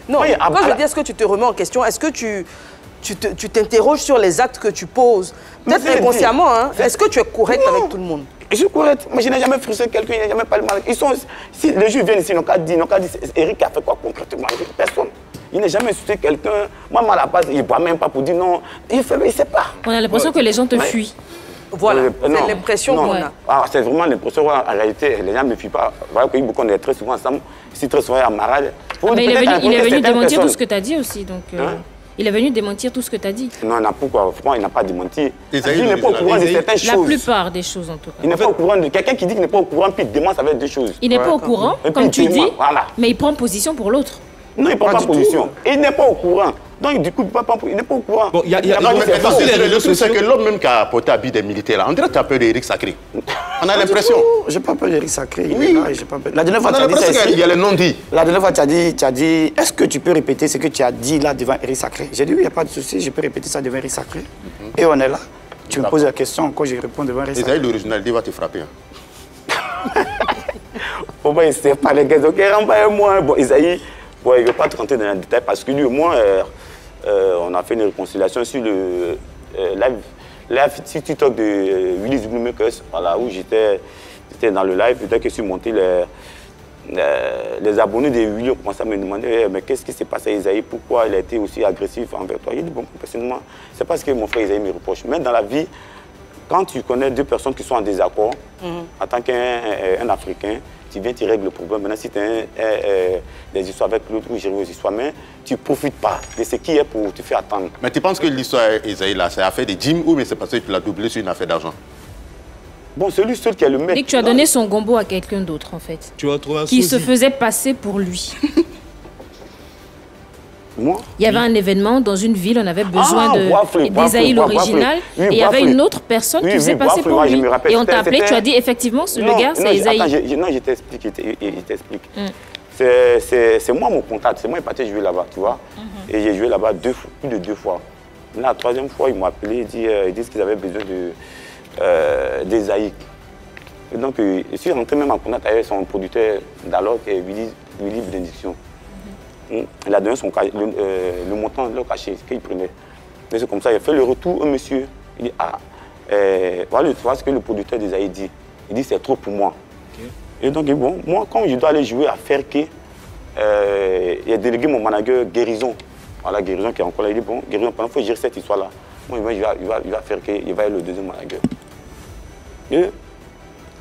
Non, quand je dis est-ce que tu te remets en question, est-ce que tu t'interroges sur les actes que tu poses? Peut-être inconsciemment, hein? Est-ce que tu es correct avec tout le monde? Je suis correct, mais je n'ai jamais frustré quelqu'un, je n'ai jamais parlé mal. Si les juges viennent ici, ils n'ont qu'à dire, Eric a fait quoi concrètement? Personne. Il n'a jamais insulté quelqu'un. Moi, à la base, il ne boit même pas pour dire non. Il ne sait pas. On a l'impression que les gens te fuient. Voilà, c'est l'impression qu'on a. Ah, c'est vraiment l'impression, en réalité, les gens ne me fuient pas. Voilà qu'il beaucoup, on est très souvent ensemble, ici très souvent à Marade. Mais il est venu démentir tout ce que tu as dit aussi. Donc, il est venu démentir tout ce que tu as dit. Non, pourquoi il n'a pas démenti. Il n'est pas au courant de certaines choses. La plupart des choses, en tout cas. Il n'est pas au courant de quelqu'un qui dit qu'il n'est pas au courant, puis il dément avec deux choses. Il n'est pas au courant, comme tu dis, mais il prend position pour l'autre. Non, il ne prend pas position. Il n'est pas au courant. Donc, du coup, il n'est pas au courant. Bon, le truc, c'est que l'homme même qui a porté habit des militaires, là, on dirait que tu as peur d'Éric Sacré. On a l'impression. Je n'ai pas peur d'Éric Sacré. Oui. La dernière fois, on a l'impression qu'il y a les non-dits. La dernière fois, tu as dit, est-ce que tu peux répéter ce que tu as dit là devant Éric Sacré? J'ai dit, oui, il n'y a pas de souci, je peux répéter ça devant Éric Sacré. Et on est là. Tu me poses la question, encore je réponds devant Éric Sacré. Esaïe, l'original, il va te frapper. Bon, il ne sait pas les gars, ok, renvoie-moi. Bon, Esaïe, bon, il ne veut pas te rentrer dans les détails parce que lui, moi, on a fait une réconciliation sur le live TikTok de Willy Zouglou Makers, voilà, où j'étais dans le live. Dès que je suis monté, les abonnés de Willy ont commencé à me demander mais qu'est-ce qui s'est passé à Esaïe, pourquoi il a été aussi agressif envers toi. Il dit bon, personnellement, c'est pas ce que mon frère Esaïe me reproche. Mais dans la vie, quand tu connais deux personnes qui sont en désaccord, en tant qu'un Africain, tu viens, tu règles le problème. Maintenant, si tu as des histoires avec l'autre ou gérer aux histoires, mais tu ne profites pas de ce qui est pour te faire attendre. Mais tu penses que l'histoire Esaïe, là, c'est affaire de gym ou mais c'est parce que tu l'as doublé sur une affaire d'argent? Bon, celui seul qui a le mec. Et que tu as donné son gombo à quelqu'un d'autre, en fait. Tu vas trouver un qui se faisait passer pour lui. Moi? Il y avait un événement dans une ville, on avait besoin d'Esaïe l'original, et il y avait une autre personne qui faisait passer pour lui. Et on t'a appelé, tu as dit effectivement, le gars, c'est Esaïe. Non, je t'explique. C'est moi mon contact, c'est moi qui partais jouer là-bas, tu vois. Et j'ai joué là-bas plus de 2 fois. Là, la 3e fois, ils m'ont appelé, ils disent qu'ils avaient besoin d'Esaïe. Et donc, je suis rentré même en contact avec son producteur d'alors, qui est Willy Bénédiction. Il a donné le montant de leur cachet qu'il prenait. Et c'est comme ça, il a fait le retour au monsieur. Il dit, voilà ce que le producteur d'Esaïe dit. Il dit, c'est trop pour moi. Okay. Et donc, bon, moi, quand je dois aller jouer à Ferké, il a délégué mon manager Guérison. Voilà, Guérison qui est encore là. Il dit, bon, Guérison, pendant qu'il faut gérer cette histoire-là, moi, il va faire qu'il va être le 2e manager. Et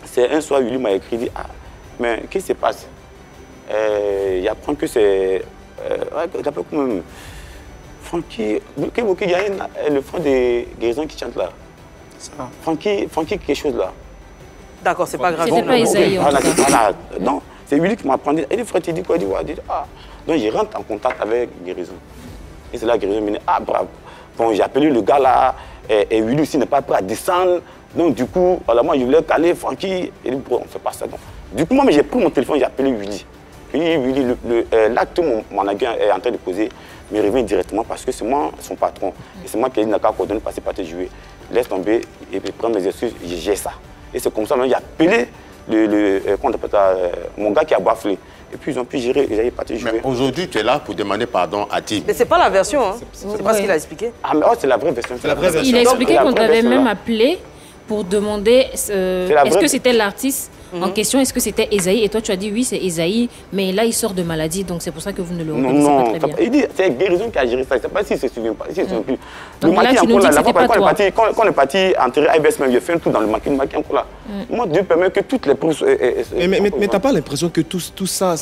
c'est un soir, lui m'a écrit, il dit, mais qu'est-ce qui se passe? Il apprend que c'est... d'après comment Francky, il y a le frère de Guérison qui chante là. Francky quelque chose là. D'accord, c'est pas grave. C'était pas Esaïe. Non, c'est lui qui m'a appris. Et le frère, il dit quoi? Il dit, donc je rentre en contact avec Guérison. Et c'est là que Guérison me dit, bravo. Bon, j'ai appelé le gars là, et lui aussi n'est pas prêt à descendre. Donc du coup, voilà, moi je voulais caler Francky. Il dit, on ne fait pas ça. Donc. Du coup, moi j'ai pris mon téléphone, j'ai appelé Willy. Willy, l'acte mon manager est en train de poser me revient directement parce que c'est moi son patron. Et c'est moi qui ai dit n'a qu'à coordonner, passer par te jouer. Laisse tomber et puis prendre mes excuses, j'ai ça. Et c'est comme ça, j'ai appelé mon gars qui a bafflé. Et puis ils ont pu gérer, ils avaient parti jouer. Mais aujourd'hui, tu es là pour demander pardon à Tim. Mais c'est pas la version, hein. C'est pas ce qu'il a expliqué. Ah mais c'est la vraie version. Il a expliqué qu'on t'avait même appelé pour demander est-ce que c'était l'artiste en question, est-ce que c'était Esaïe? Et toi, tu as dit oui, c'est Esaïe, mais là, il sort de maladie, donc c'est pour ça que vous ne le reconnaissez pas très bien. Il dit c'est guérison qui a géré ça. Je ne sais pas s'il ne se souvient pas. Donc là, tu nous dis que c'était pas toi. Quand on est parti enterrer Ives, même, j'ai fait un tour dans le maquis encore là. Moi, Dieu permet que toutes les prousses... Mais tu n'as pas l'impression que tout ça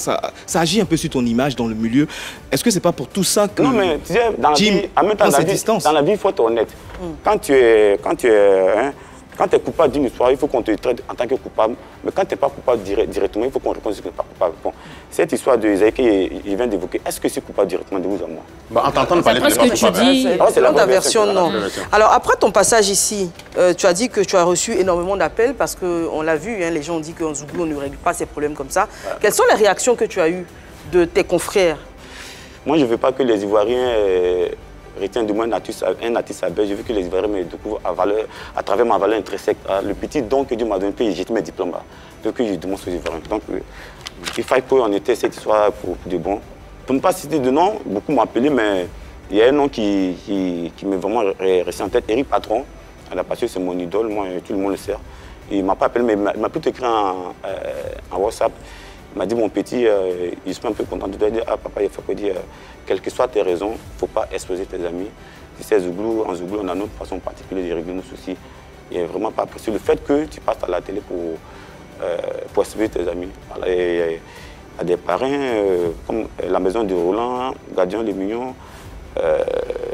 agit un peu sur ton image dans le milieu? Est-ce que c'est pas pour tout ça que... Non, mais tu sais, dans la vie, il faut être honnête. Quand tu es coupable d'une histoire, il faut qu'on te traite en tant que coupable. Mais quand tu n'es pas coupable directement, il faut qu'on reconnaisse que tu n'es pas coupable. Bon, cette histoire de Esaïe qu'il vient d'évoquer, est-ce que c'est coupable directement de vous à moi? En t'entendant parler de ce que tu dis, c'est ta version, non. Alors, après ton passage ici, tu as dit que tu as reçu énormément d'appels parce qu'on l'a vu, les gens ont dit qu'en Zouglou, on ne règle pas ces problèmes comme ça. Ouais. Quelles sont les réactions que tu as eues de tes confrères? Moi, je ne veux pas que les Ivoiriens... retiennent de moi un artiste à Belge. Je veux que les Ivoiriens me découvrent à travers ma valeur intrinsèque, le petit don que Dieu m'a donné, puis j'ai mes diplômes là. Donc je démontre aux Ivoiriens. Donc il fallait qu'on était cette histoire pour de bon. Pour ne pas citer de nom, beaucoup m'ont appelé, mais il y a un nom qui m'est vraiment resté en tête, Eric Patron. Parce que c'est mon idole, moi tout le monde le sait. Il ne m'a pas appelé, mais il m'a plutôt écrit en WhatsApp. Il m'a dit, mon petit, je suis un peu content de te dire, ah papa, il faut dire, quelles que soient tes raisons, il ne faut pas exposer tes amis. Si c'est Zouglou, en Zouglou, on a notre façon particulière de régler nos soucis. Il n'est vraiment pas apprécié le fait que tu passes à la télé pour exposer tes amis. Voilà, il y a des parrains, comme la maison de Roland, Gadion Les Mignons,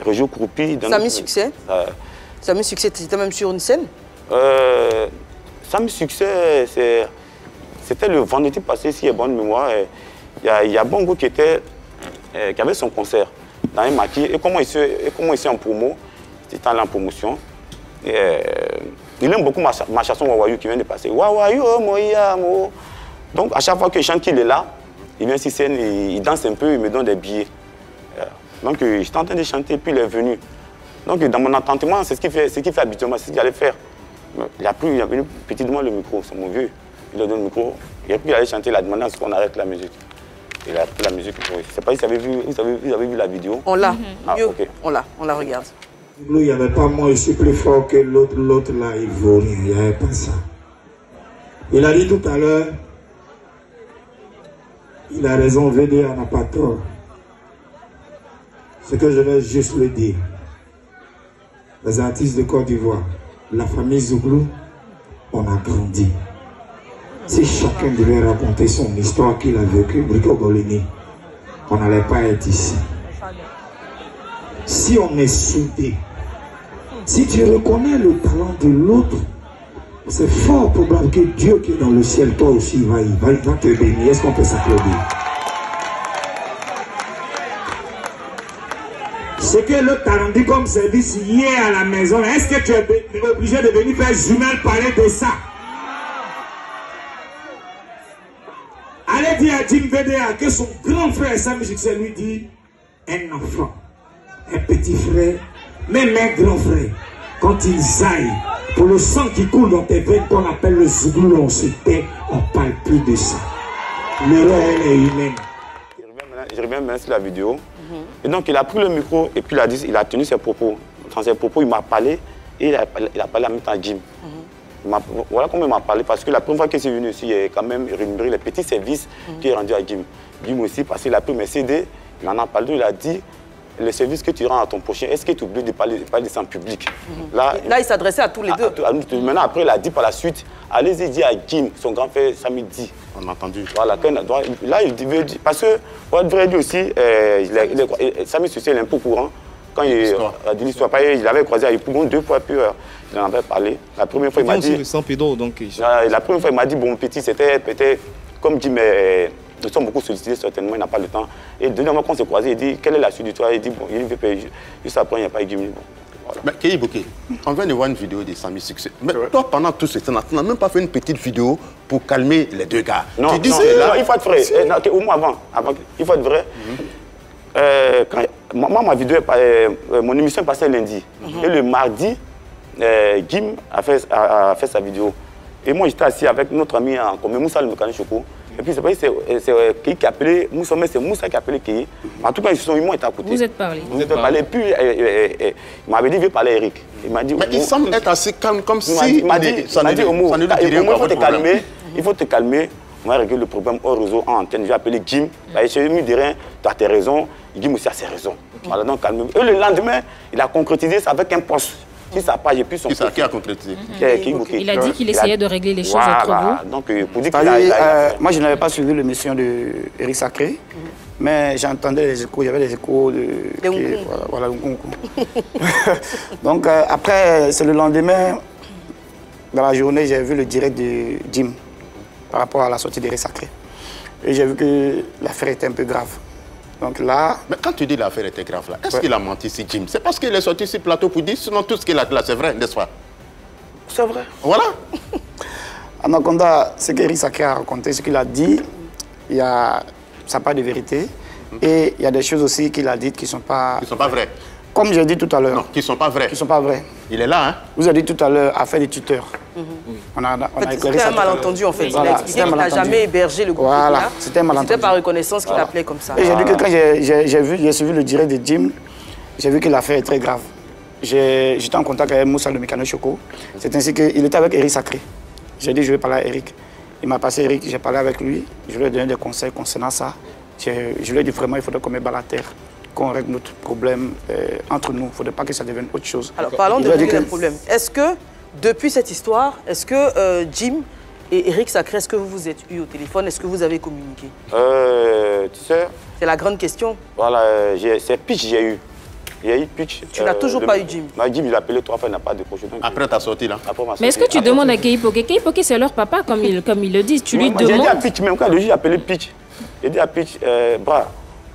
Régio Croupi. Samy Succès Samy Succès, c'était même sur une scène Samy Succès, c'était le vendredi passé, si j'ai bonne mémoire. Il y a Bongo qui avait son concert dans un maquis. Et comment il est en promo, c'était en promotion. Il aime beaucoup ma chanson Wawayou qui vient de passer. Wawayou, Moïa, Mo. Donc à chaque fois que je chante qu'il est là, il vient sur scène, il danse un peu, il me donne des billets. Donc j'étais en train de chanter, puis il est venu. Donc dans mon entendement, c'est ce qu'il fait habituellement, c'est ce qu'il allait faire. Il a venu petitement le micro, c'est mon vieux. Il a donné le micro, et puis il allait chanter, il a demandé à ce qu'on arrête la musique. Il a pris la musique. Je ne sais pas si vous avez vu la vidéo. On l'a. Okay. On la regarde. Il n'y avait pas moi, je suis plus fort que l'autre là, il vaut rien. Il n'y avait pas ça. Il a dit tout à l'heure, il a raison, VDA n'a pas tort. Ce que je vais juste le dire. Les artistes de Côte d'Ivoire, la famille Zouglou, on a grandi. Si chacun devait raconter son histoire qu'il a vécue, Brico Golini, on n'allait pas être ici. Si on est soudés, si tu reconnais le talent de l'autre, c'est fort probable que Dieu qui est dans le ciel, toi aussi, va te bénir. Est-ce qu'on peut s'applaudir? Ce que l'autre t'a rendu comme service hier à la maison, est-ce que tu es obligé de venir faire journal parler de ça? Allez dire à Jim VDA que son grand frère Samy Succès lui dit un enfant, un petit frère, même un grand frère, quand ils aillent pour le sang qui coule dans tes veines qu'on appelle le Zouglou, on se tait, on ne parle plus de ça. L'erreur, elle est humaine. Je reviens maintenant sur la vidéo. Et donc il a pris le micro et puis il a tenu ses propos. Dans ses propos, il m'a parlé et il a parlé en même temps à Jim. Voilà comment il m'a parlé, parce que la première fois qu'il est venu ici, il a quand même rémunéré les petits services qu'il est rendu à Jim. Jim aussi, parce qu'il a pris mes CD, il en a parlé, il a dit, le service que tu rends à ton prochain, est-ce que tu oublies de parler de ça en public? Là, il s'adressait à tous les deux. Maintenant, après, il a dit par la suite, allez-y, dit à Jim, son grand frère Samy dit. On a entendu. Voilà, là, il veut dire, parce que, pour être vrai, lui aussi, Samy Succès, il est un peu courant. Quand il a dit l'histoire, il avait croisé à Yopougon 2 fois, puis il en avait parlé. La première fois, il m'a dit... La première fois, il m'a dit, bon, petit, c'était peut-être, comme dit, mais nous sommes beaucoup sollicités, certainement, il n'a pas le temps. Et deuxièmement, quand on s'est croisé, il dit, quelle est la suite du toit? Il dit, bon, il veut payer. Juste après, il n'y a pas eu Guimini. Voilà. Mais Keyi Bokeh, on vient de voir une vidéo de Samy Succès. Mais toi, pendant tout ce temps, tu n'as même pas fait une petite vidéo pour calmer les deux gars. Non, il faut être vrai. Au moins avant, il faut être vrai. Moi, ma vidéo, mon émission est passée lundi. Et le mardi, Gim a fait sa vidéo. Et moi, j'étais assis avec notre ami en commun, Moussa le Mécanique Choco. Et puis c'est Kéi qui a appelé Moussa, mais c'est Moussa qui a appelé Kéi. En tout cas, ils m'ont été à côté. Vous êtes parlé. Vous êtes parlé. Et puis, il m'avait dit, je vais parler à Eric. Il m'a dit... Mais il semble être assez calme, comme si... Il m'a dit, Omo, il faut te calmer. On va régler le problème au réseau, en antenne. J'ai appelé Jim. Je lui ai dit, tu as tes raisons. Il dit, Moussa a ses raisons. Voilà, donc calme. Et le lendemain, il a concrétisé ça avec un poste. Si ça n'a pas, j'ai pu son... Qui a concrétisé? Il a dit qu'il essayait de régler les choses entre vous. Donc, pour dire moi, je n'avais pas suivi l'émission d'Éric Sacré, mais j'entendais les échos, il y avait les échos de... Voilà, donc, après, c'est le lendemain, dans la journée, j'ai vu le direct de Jim par rapport à la sortie d'Éric Sacré. Et j'ai vu que l'affaire était un peu grave. Donc là... Mais quand tu dis l'affaire était grave, là, est-ce qu'il a menti, si Jim? C'est parce qu'il est sorti sur le plateau pour dire, sinon tout ce qu'il a dit là, c'est vrai, n'est-ce pas? C'est vrai. Voilà. Anaconda, ce qu'Éric Sacré a raconté, ce qu'il a dit, ça n'a pas de vérité. Et il y a des choses aussi qu'il a dites qui ne sont pas... Qui ne sont pas vraies. Comme j'ai dit tout à l'heure. Non, qui ne sont pas vraies. Qui ne sont pas vraies. Il est là, hein? Vous avez dit tout à l'heure, affaire des tuteurs. C'était un malentendu, en fait. Il a expliqué qu'il n'a jamais hébergé le groupe. Voilà, c'était un malentendu. C'était par reconnaissance qu'il appelait comme ça. Et j'ai dit que quand j'ai suivi le direct de Jim, j'ai vu que l'affaire est très grave. J'étais en contact avec Moussa, le mécano Choco. C'est ainsi qu'il était avec Éric Sacré. J'ai dit, je vais parler à Éric. Il m'a passé Éric, j'ai parlé avec lui. Je lui ai donné des conseils concernant ça. Je lui ai dit vraiment, il faudrait qu'on mette balle à terre, qu'on règle notre problème entre nous. Il ne faudrait pas que ça devienne autre chose. Alors, parlons de régler le problème. Est-ce que, depuis cette histoire, est-ce que Jim et Éric Sacré, est-ce que vous vous êtes eu au téléphone? Est-ce que vous avez communiqué? Tu sais... C'est la grande question. Voilà, c'est Pitch j'ai eu. Il y a eu Pitch. Tu n'as toujours pas eu Jim? Jim, il l'a appelé 3 fois, il n'a pas décroché. Après ta sortie, là? Mais est-ce que tu demandes à Kéi Poké? Kéi Poké, c'est leur papa, comme ils le disent. Tu lui demandes... J'ai dit à Pitch, même quand le juge a appelé Pitch, j'ai dit à Pitch,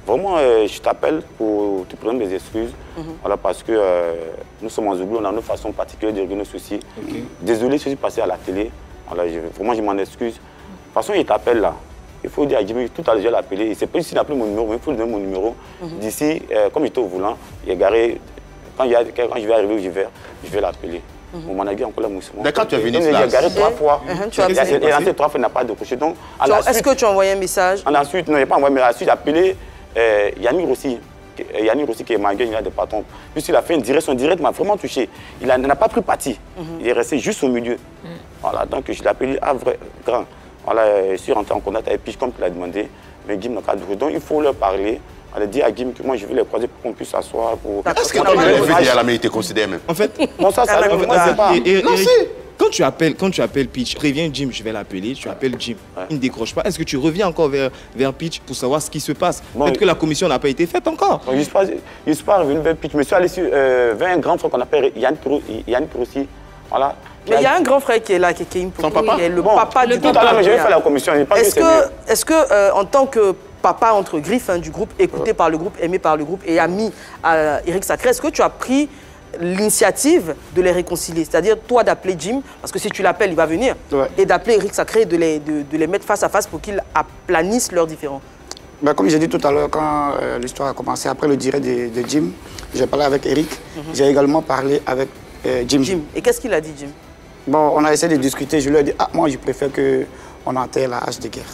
vraiment, je t'appelle pour te prendre des excuses. Voilà, parce que nous sommes en Zouglou, on a une façon particulière de régler nos soucis. Désolé, je suis passé à la télé. Voilà, vraiment, je m'en excuse. De toute façon, il t'appelle là. Il faut dire à Jimmy, tout à l'heure, je l'ai appelé. Il ne sait pas s'il a appelé mon numéro, mais il faut lui donner mon numéro. D'ici, comme il était au volant, il est garé. Quand je vais arriver, je vais l'appeler. Mon manager encore là, Moussa. Mais quand tu es venu, il a garé 3 fois. Il a lancé 3 fois, il n'a pas décroché. Est-ce que tu as envoyé un message? Ensuite, non, il n'a pas envoyé, mais ensuite, j'ai appelé Yannick Rossi. Yannick Rossi qui est manager, il a des patrons. Puisqu'il a fait une direct, son direct m'a vraiment touché. Il n'a pas pris parti. Il est resté juste au milieu. Voilà, donc je l'ai appelé à vrai grand. Voilà, je suis rentré en contact avec Pitch comme tu l'as demandé. Mais Jim n'a pas de... Donc il faut leur parler. On a dit à Jim que moi je veux les croiser pour qu'on puisse s'asseoir. Est-ce que les vidéos à la mérité considéré même? En fait, bon, ça moi, c'est pas... Quand tu appelles Pitch, préviens Jim, je vais l'appeler, tu appelles Jim, il ne décroche pas. Est-ce que tu reviens encore vers Pitch pour savoir ce qui se passe? Peut-être que la commission n'a pas été faite encore. Je ne suis pas revenu vers Pitch, mais je suis allé vers un grand frère qu'on appelle Yannick Rossi. Voilà. Mais il y a un grand frère qui est là, qui est son papa? le papa du groupe. Mais je vais faire la commission. Est-ce que, en tant que papa entre griffes du groupe, écouté par le groupe, aimé par le groupe et ami à Éric Sacré, est-ce que tu as pris l'initiative de les réconcilier? C'est-à-dire, toi, d'appeler Jim, parce que si tu l'appelles, il va venir, et d'appeler Éric Sacré, de les mettre face à face pour qu'ils aplanissent leurs différends? Ben, comme j'ai dit tout à l'heure, quand l'histoire a commencé, après le direct de Jim, j'ai parlé avec Éric, j'ai également parlé avec Jim. Et qu'est-ce qu'il a dit, Jim? Bon, on a essayé de discuter, je lui ai dit, moi je préfère qu'on enterre la hache de guerre.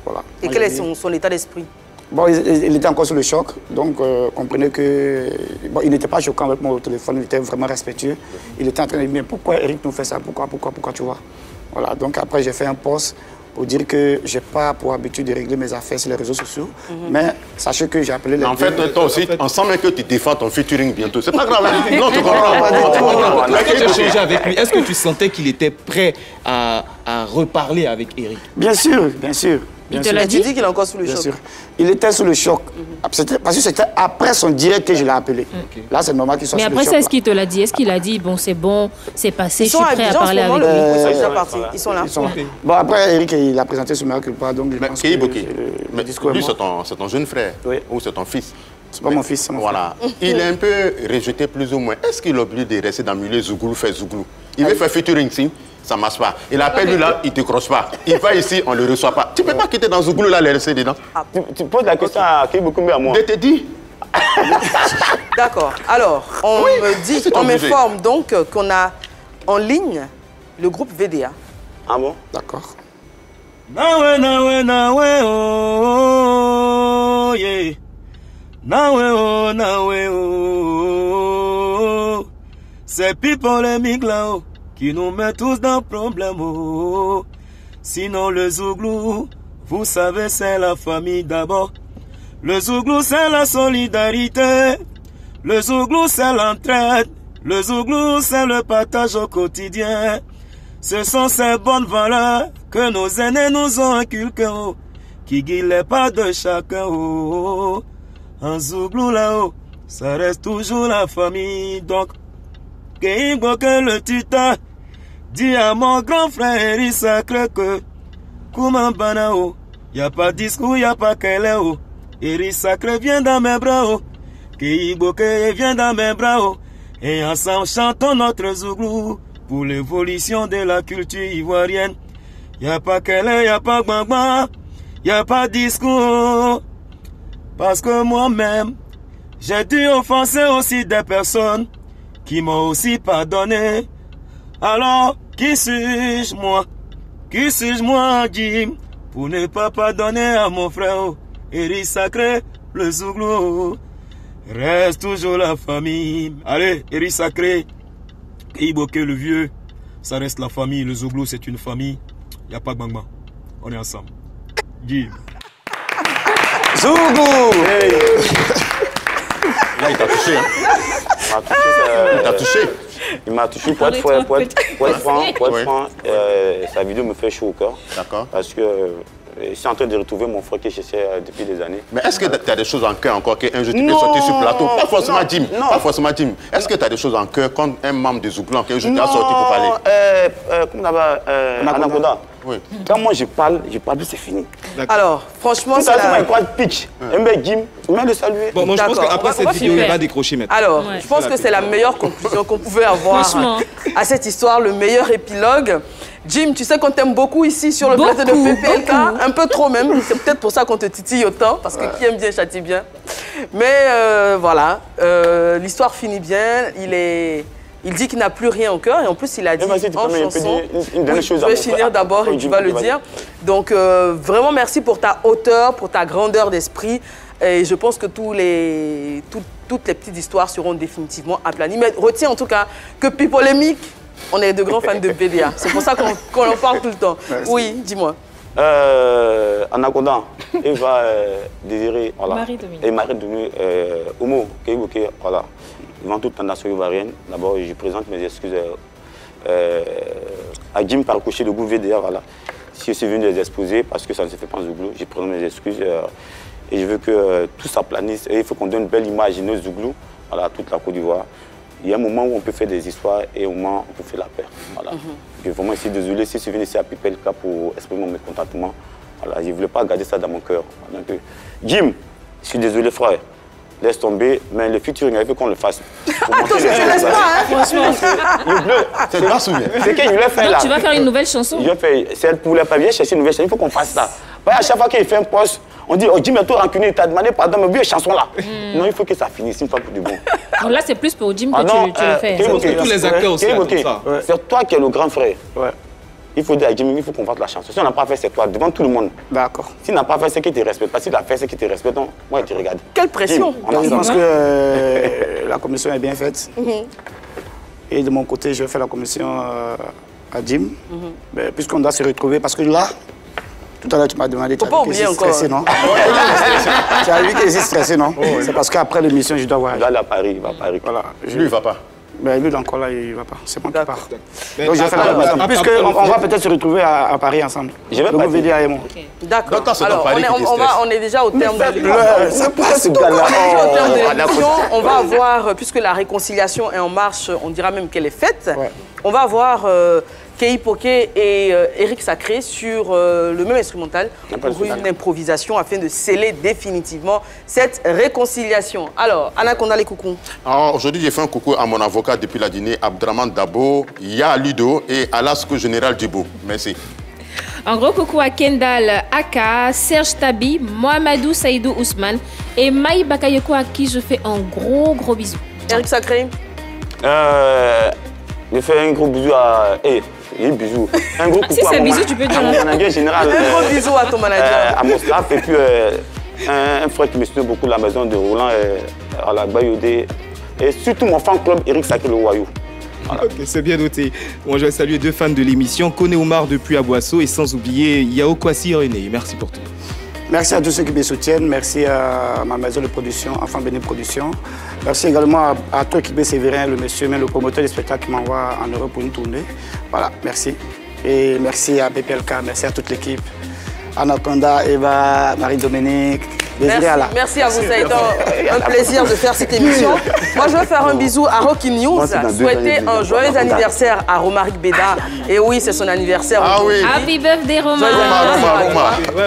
Voilà. Et quel est son état d'esprit? Bon, il était encore sous le choc, donc comprenez que... Bon, il n'était pas choquant avec moi au téléphone, il était vraiment respectueux. Il était en train de dire, mais pourquoi Eric nous fait ça? Pourquoi, tu vois? Voilà, donc après j'ai fait un post pour dire que je n'ai pas pour habitude de régler mes affaires sur les réseaux sociaux, mais sachez que j'ai appelé les... En fait, toi aussi, on sent que tu défends ton featuring bientôt. C'est pas grave, non, tu comprends pas. Quand tu as échangé avec lui, est-ce que tu sentais qu'il était prêt à reparler avec Eric? Bien sûr, bien sûr. Il te l'a dit qu'il est encore sous le choc? Bien sûr. Il était sous le choc. Parce que c'était après son direct que je l'ai appelé. Là, c'est normal qu'il soit sous le choc. Mais après ça, est-ce qu'il te l'a dit? Est-ce qu'il a dit, bon, c'est passé, je suis prêt à parler avec lui? Ils sont là. Bon, après, Eric, il a présenté ce mea culpa, donc je pense que le discours lui, c'est ton jeune frère ou c'est ton fils? C'est pas mon fils, c'est mon frère. Voilà. Il est un peu rejeté plus ou moins. Est-ce qu'il est obligé de rester dans le milieu Zouglou, faire Zouglou? Il veut faire featuring ici. Ça ne marche pas. Il appelle lui là, il ne te croche pas. Il va ici, on ne le reçoit pas. Tu ne peux pas quitter dans Zouglou là, les rester dedans. Tu poses la question à Kéi Bokoumé à moi. Je te dis. D'accord. Alors, on m'informe donc qu'on a en ligne le groupe VDA. Ah bon? D'accord. Nawe, nawe, nawe, oh, yeah. Nawe, oh, nawe, oh. C'est plus polémique là-haut qui nous met tous dans le problème, oh. Sinon le Zouglou, vous savez, c'est la famille d'abord. Le Zouglou, c'est la solidarité. Le Zouglou, c'est l'entraide. Le Zouglou, c'est le partage au quotidien. Ce sont ces bonnes valeurs que nos aînés nous ont inculquées, oh, qui guident les pas de chacun, oh. Un Zouglou là-haut, ça reste toujours la famille. Donc, que le tuteur dit à mon grand frère, il sacré que Koumambanao, y a pas de discours, y a pas qu'elle, Eri sacré vient dans mes bras, oh. Keiboke vient dans mes bras, oh. Et ensemble chantons notre Zouglou pour l'évolution de la culture ivoirienne. Y a pas qu'elle, y a pas gbangba, y a pas de discours. Parce que moi-même, j'ai dû offenser aussi des personnes qui m'ont aussi pardonné. Alors, qui suis-je moi? Qui suis-je moi, Jim, pour ne pas pardonner à mon frère? Eri sacré, le Zouglou, reste toujours la famille. Allez, Eri sacré, Keiboke le vieux, ça reste la famille. Le Zouglou, c'est une famille. Il n'y a pas de bangba. On est ensemble. Jim. Zouglou! Hey. Là, il t'a touché. Hein. Il t'a touché. Il m'a touché pour être franc. Sa vidéo me fait chaud au cœur. D'accord. Parce que je suis en train de retrouver mon frère que je cherchais depuis des années. Mais est-ce que tu as des choses en cœur encore qu'un jour tu peux sortir sur le plateau? Pas forcément Jim. Pas forcément Jim. Est-ce que tu as des choses en cœur quand un membre de Zouglou qu'un jour tu as sorti pour parler? Comment là-bas Anaconda. Oui. Quand moi je parle, c'est fini. Alors, franchement, c'est la... pitch. Jim, même le saluer. Bon, moi je pense qu'après cette vidéo, il va décrocher maintenant. Alors, je pense que c'est la meilleure conclusion qu'on pouvait avoir à cette histoire, le meilleur épilogue. Jim, tu sais qu'on t'aime beaucoup ici sur le plateau de PPLK, un peu trop même. C'est peut-être pour ça qu'on te titille autant, parce que qui aime bien châtie bien. Mais voilà, l'histoire finit bien. Il dit qu'il n'a plus rien au cœur et en plus il a dit en chanson. Je vais finir d'abord et tu vas le dire. Donc vraiment merci pour ta hauteur, pour ta grandeur d'esprit. Et je pense que toutes les petites histoires seront définitivement aplanies. Mais retiens en tout cas que Pipolémique, on est de grands fans de BDA. C'est pour ça qu'on en parle tout le temps. Merci. Oui, dis-moi. Anaconda, Eva Désiré, voilà. Marie-Dominique. Et Marie-Dominique, Omo, Keiboke, voilà. Devant toute la nation ivoirienne, d'abord je présente mes excuses à Jim Parcouché de groupe VDA, voilà. Si je suis venu les exposer parce que ça ne se fait pas en Zouglou, je présente mes excuses et je veux que tout s'aplanisse. Il faut qu'on donne une belle image de nos Zouglou, voilà, à toute la Côte d'Ivoire. Il y a un moment où on peut faire des histoires et un moment où on peut faire la paix. Voilà. Je vraiment ici désolé si je suis venu ici à PPLK pour exprimer mon mécontentement. Voilà, je ne voulais pas garder ça dans mon cœur. Donc, Jim, je suis désolé frère. Laisse tomber, mais le futur, il faut qu'on le fasse. Attends, je ne laisse pas, hein, franchement. Le bleu, c'est pas souvenir. C'est qu'il voulait faire là. Tu vas faire une nouvelle chanson? Je fais, c'est pour la pas bien chercher une nouvelle chanson, il faut qu'on fasse ça. À chaque fois qu'il fait un poste, on dit, oh Jim est tout rancunier, il t'a demandé pardon, mais vieux chanson là. Non, il faut que ça finisse une fois pour du bon. Donc là, c'est plus pour Jim que tu le fais. Tous les acteurs aussi. C'est toi qui es le grand frère. Il faut dire à Jimmy, il faut qu'on fasse la chanson. Si on n'a pas fait, c'est toi, devant tout le monde. D'accord. S'il n'a pas fait, c'est qu'il te respecte. Parce qu'il a fait, c'est qu'il te respecte. Moi, il te regarde. Quelle pression! Je pense que la commission est bien faite. Et de mon côté, je vais faire la commission à Jim. Puisqu'on doit se retrouver. Parce que là, tout à l'heure, tu m'as demandé, tu as vu que je suis stressé, non? Tu as vu que je suis stressé, non? C'est parce qu'après l'émission, je dois voir. Il va aller à Paris, il va à Paris. Voilà. Lui, il ne va pas. Mais lui, encore là, il ne va pas. C'est moi qui pars. Donc, je vais faire la commission. Puisqu'on va peut-être se retrouver à Paris ensemble. Je vais vous aider à moi. D'accord. Alors, on est déjà au terme de l'émission. C'est pas ce gars-là. On va avoir, puisque la réconciliation est en marche, on dira même qu'elle est faite, on va avoir Keiboke et Eric Sacré sur le même instrumental pour une improvisation afin de sceller définitivement cette réconciliation. Alors, Anaconda les coucous. Aujourd'hui, j'ai fait un coucou à mon avocat depuis la dîner, Abdraman Dabo, Ya Ludo et Alasco Général Djibo. Merci. Un gros coucou à Kendall Aka, Serge Tabi, Mohamedou Saïdou Ousmane et Maï Bakayoko à qui je fais un gros bisou. Eric Sacré. Je fais un gros bisou à... Et bisous. Un gros coucou si c'est bisous, tu peux dire. Mon manager général. Un gros bisou à ton manager. À mon staff. Et puis un frère qui me suit beaucoup de la maison de Roland à la Bayodé. Et surtout mon fan club Eric Sacré le Wayou. Voilà. Ok, c'est bien noté. Moi, je vais saluer 2 fans de l'émission, Koné Omar depuis Aboisseau et sans oublier Yao Kwasi René. Merci pour tout. Merci à tous ceux qui me soutiennent. Merci à ma maison de production, Enfant Béni Production. Merci également à toi qui Séverin, le monsieur, même le promoteur du spectacle qui m'envoie en Europe pour une tournée. Voilà, merci. Et merci à PPLK, merci à toute l'équipe. Anaconda, Eva, Marie-Dominique. Merci à vous, ça a été un plaisir de faire cette émission. Moi, je veux faire un bisou à Rocky News, souhaiter un joyeux anniversaire à Romaric Béda. Et oui, c'est son anniversaire. Ah oui. Happy birthday, Roma.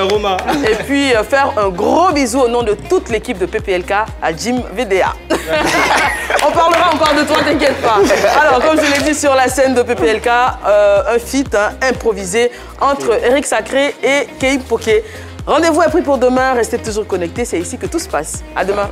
Roma. Et puis, faire un gros bisou au nom de toute l'équipe de PPLK à Jim VDA. On parlera encore de toi, t'inquiète pas. Alors, comme je l'ai dit sur la scène de PPLK, un feat improvisé entre Eric Sacré et Kei Poké. Rendez-vous est pris pour demain. Restez toujours connectés. C'est ici que tout se passe. À demain.